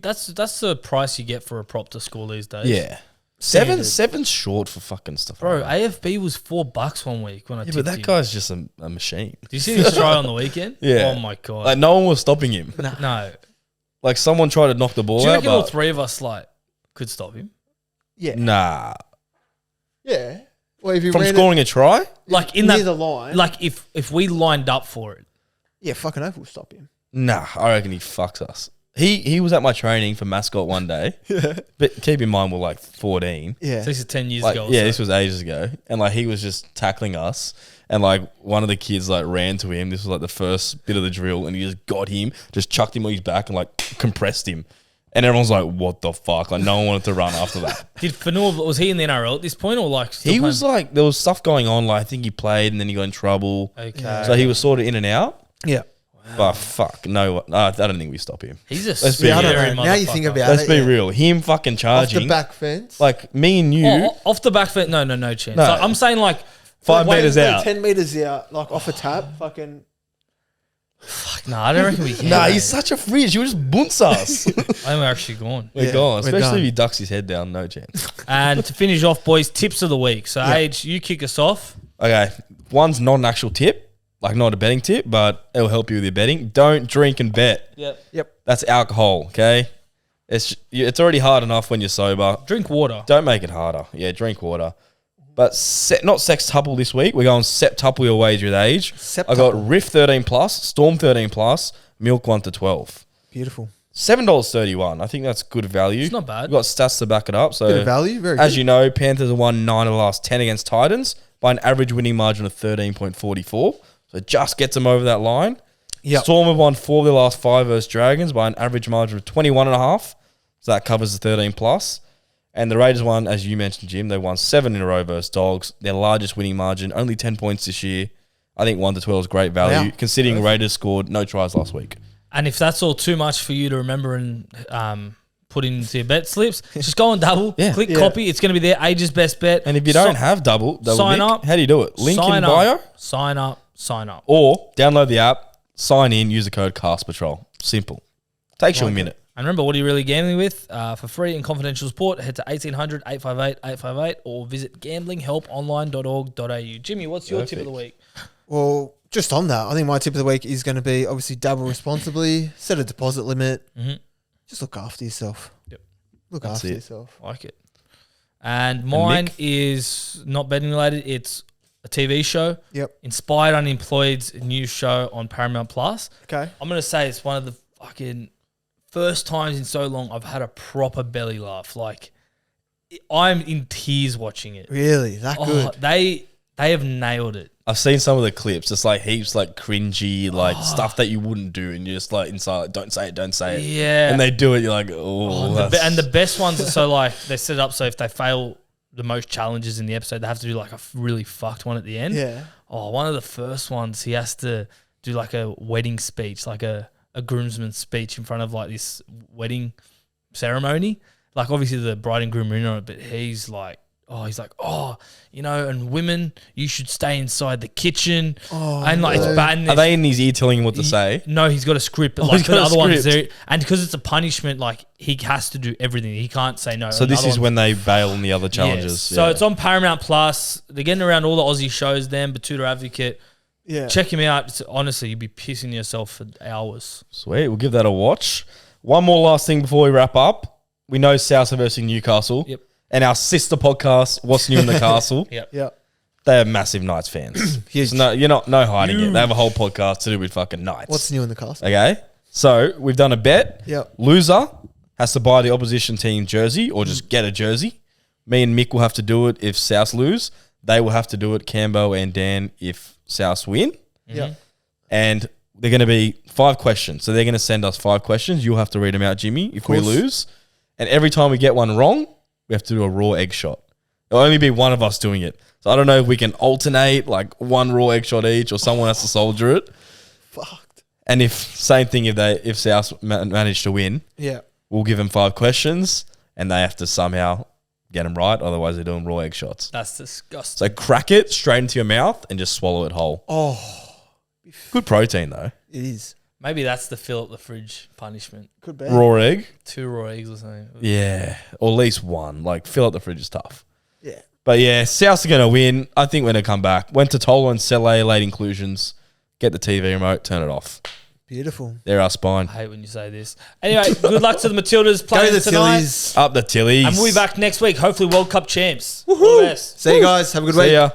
That's the price you get for a prop to score these days. Yeah. Standard. Seven's short for fucking Stefano. Bro, AFB was $4 one week when I Yeah, tipped but that him. guy's just a machine. Did you see this try on the weekend? Yeah. Oh my god. Like, no one was stopping him. no. Like, someone tried to knock the ball Do you out, reckon all but three of us like could stop him? Yeah. nah. Yeah. Well, if you From ran scoring a try? Like in near that, the line, like if we lined up for it. yeah, fucking oath will stop him. Nah, I reckon he fucks us. He was at my training for mascot one day, but keep in mind we're like 14. Yeah. So this is 10 years Like, ago. yeah, or this so. was ages ago, and like he was just tackling us, And like one of the kids like ran to him. This was like the first bit of the drill, and he just got him, just chucked him on his back and like compressed him. And everyone's like, "What the fuck?" Like no one wanted to run after that. Did Fanua, was he in the NRL at this point, or like He was like, there was stuff going on. Like I think he played, and then he got in trouble. Okay. So he was sort of in and out. Yeah. But fuck, no, I don't think we stop him. He's a Let's be scary real. Now you think motherfucker. about Let's it. be yeah. real. Him fucking Off charging. the back fence. Like me and you. Oh, off the back foot, no chance. No. Like, I'm saying like 5 meters out. 10 meters out, like off a tap. Fucking. no, I don't reckon we can. Nah, he's such a fridge. You just bunts us. I think we're actually gone. We're Yeah, gone. we're Especially done. if he ducks his head down. No chance. And to finish off, boys, tips of the week. So, Yeah. Age, you kick us off. Okay. One's not an actual tip. Like not a betting tip, but it'll help you with your betting. Don't drink and bet. Yep. That's alcohol, okay? It's already hard enough when you're sober. Drink water. Don't make it harder. Yeah, drink water. But not sextuple this week. We're going septuple your wage with Age. I got Riff 13 plus, Storm 13 plus, Milk 1 to 12. Beautiful. $7.31. I think that's good value. It's not bad. We've got stats to back it up. So Bit of value. Very as good. you know, Panthers have won 9 of the last 10 against Titans by an average winning margin of 13.44. So it just gets them over that line. Yep. Storm have won 4 of their last 5 versus Dragons by an average margin of 21.5. So that covers the 13 plus. And the Raiders won, as you mentioned, Jim, they won 7 in a row versus Dogs. Their largest winning margin, only 10 points this year. I think 1 to 12 is great value, Wow. considering Raiders scored no tries last week. And if that's all too much for you to remember and put into your bet slips, just go on Double, Yeah. click Yeah. copy. It's going to be there. Age's best bet. And if you don't have double sign Mick, up. how do you do it? Link in sign bio? up, sign up, sign up. Or download the app, sign in, use the code Cast Patrol. Simple. Takes you a minute. And remember, what are you really gambling with? For free and confidential support, head to 1800 858 858 or visit gamblinghelponline.org.au. Jimmy, what's your tip of the week? Well, just on that, I think my tip of the week is going to be obviously dabble responsibly, set a deposit limit, just look after yourself. Yep. Look That's after it. yourself. Like it. And mine Mick? is not betting related. It's a TV show. Yep. Inspired Unemployed's new show on Paramount Plus. Okay. I'm going to say it's one of the fucking first times in so long I've had a proper belly laugh. Like, I'm in tears watching it. Really? That good? They have nailed it. I've seen some of the clips. It's like heaps like cringy, like stuff that you wouldn't do, and you're just like inside, like, don't say it. Yeah. And they do it. You're like, oh. And the best ones are so like they set it up so if they fail the most challenges in the episode, they have to do like a really fucked one at the end. Yeah. Oh, one of the first ones, he has to do like a wedding speech, like a groomsman's speech in front of like this wedding ceremony. Like obviously the bride and groom are in on it, but he's like, you know, and women, you should stay inside the kitchen. And like it's bad. And Are they in his ear telling him what to say? No, he's got a script, but he's like got the a other ones, script. and because it's a punishment, like he has to do everything. He can't say no. So And this other is ones- when they bail on the other Yes. challenges. So it's on Paramount Plus. They're getting around all the Aussie shows. Them, Batuta Advocate. Yeah. Check him out. It's, honestly, you'd be pissing yourself for hours. Sweet. We'll give that a watch. One more last thing before we wrap up. We know South are versus Newcastle. Yep. And our sister podcast, What's New in the Castle. Yep. Yep. They are massive Knights fans. Huge. So no hiding it. They have a whole podcast to do with fucking Knights. What's new in the castle? Okay. So we've done a bet. Yep. Loser has to buy the opposition team jersey or just get a jersey. Me and Mick will have to do it if South lose. They will have to do it, Cambo and Dan, if South win. Yep. And they're going to be 5 questions. So they're going to send us 5 questions. You'll have to read them out, Jimmy, if we course. lose. And every time we get one wrong, we have to do a raw egg shot. It'll only be one of us doing it. So I don't know if we can alternate, like one raw egg shot each, or someone has to soldier it. Fucked. And same thing if South manage to win, Yeah. we'll give them 5 questions, and they have to somehow get them right. Otherwise, they're doing raw egg shots. That's disgusting. So crack it straight into your mouth and just swallow it whole. Oh, Good protein though. it is. Maybe that's the fill up the fridge punishment. Could be. Raw egg. 2 raw eggs or something. Yeah, or at least one. Like, fill up the fridge is tough. Yeah. But yeah, Souths are going to win. I think we're going to come back. Went to Tola and Sele, late inclusions. Get the TV remote, turn it off. Beautiful. They're our spine. I hate when you say this. Anyway, good luck to the Matildas playing Go the tonight. Tillies. Up the Tillies. And we'll be back next week, hopefully World Cup champs. All the best. See you guys. Have a good See week. ya.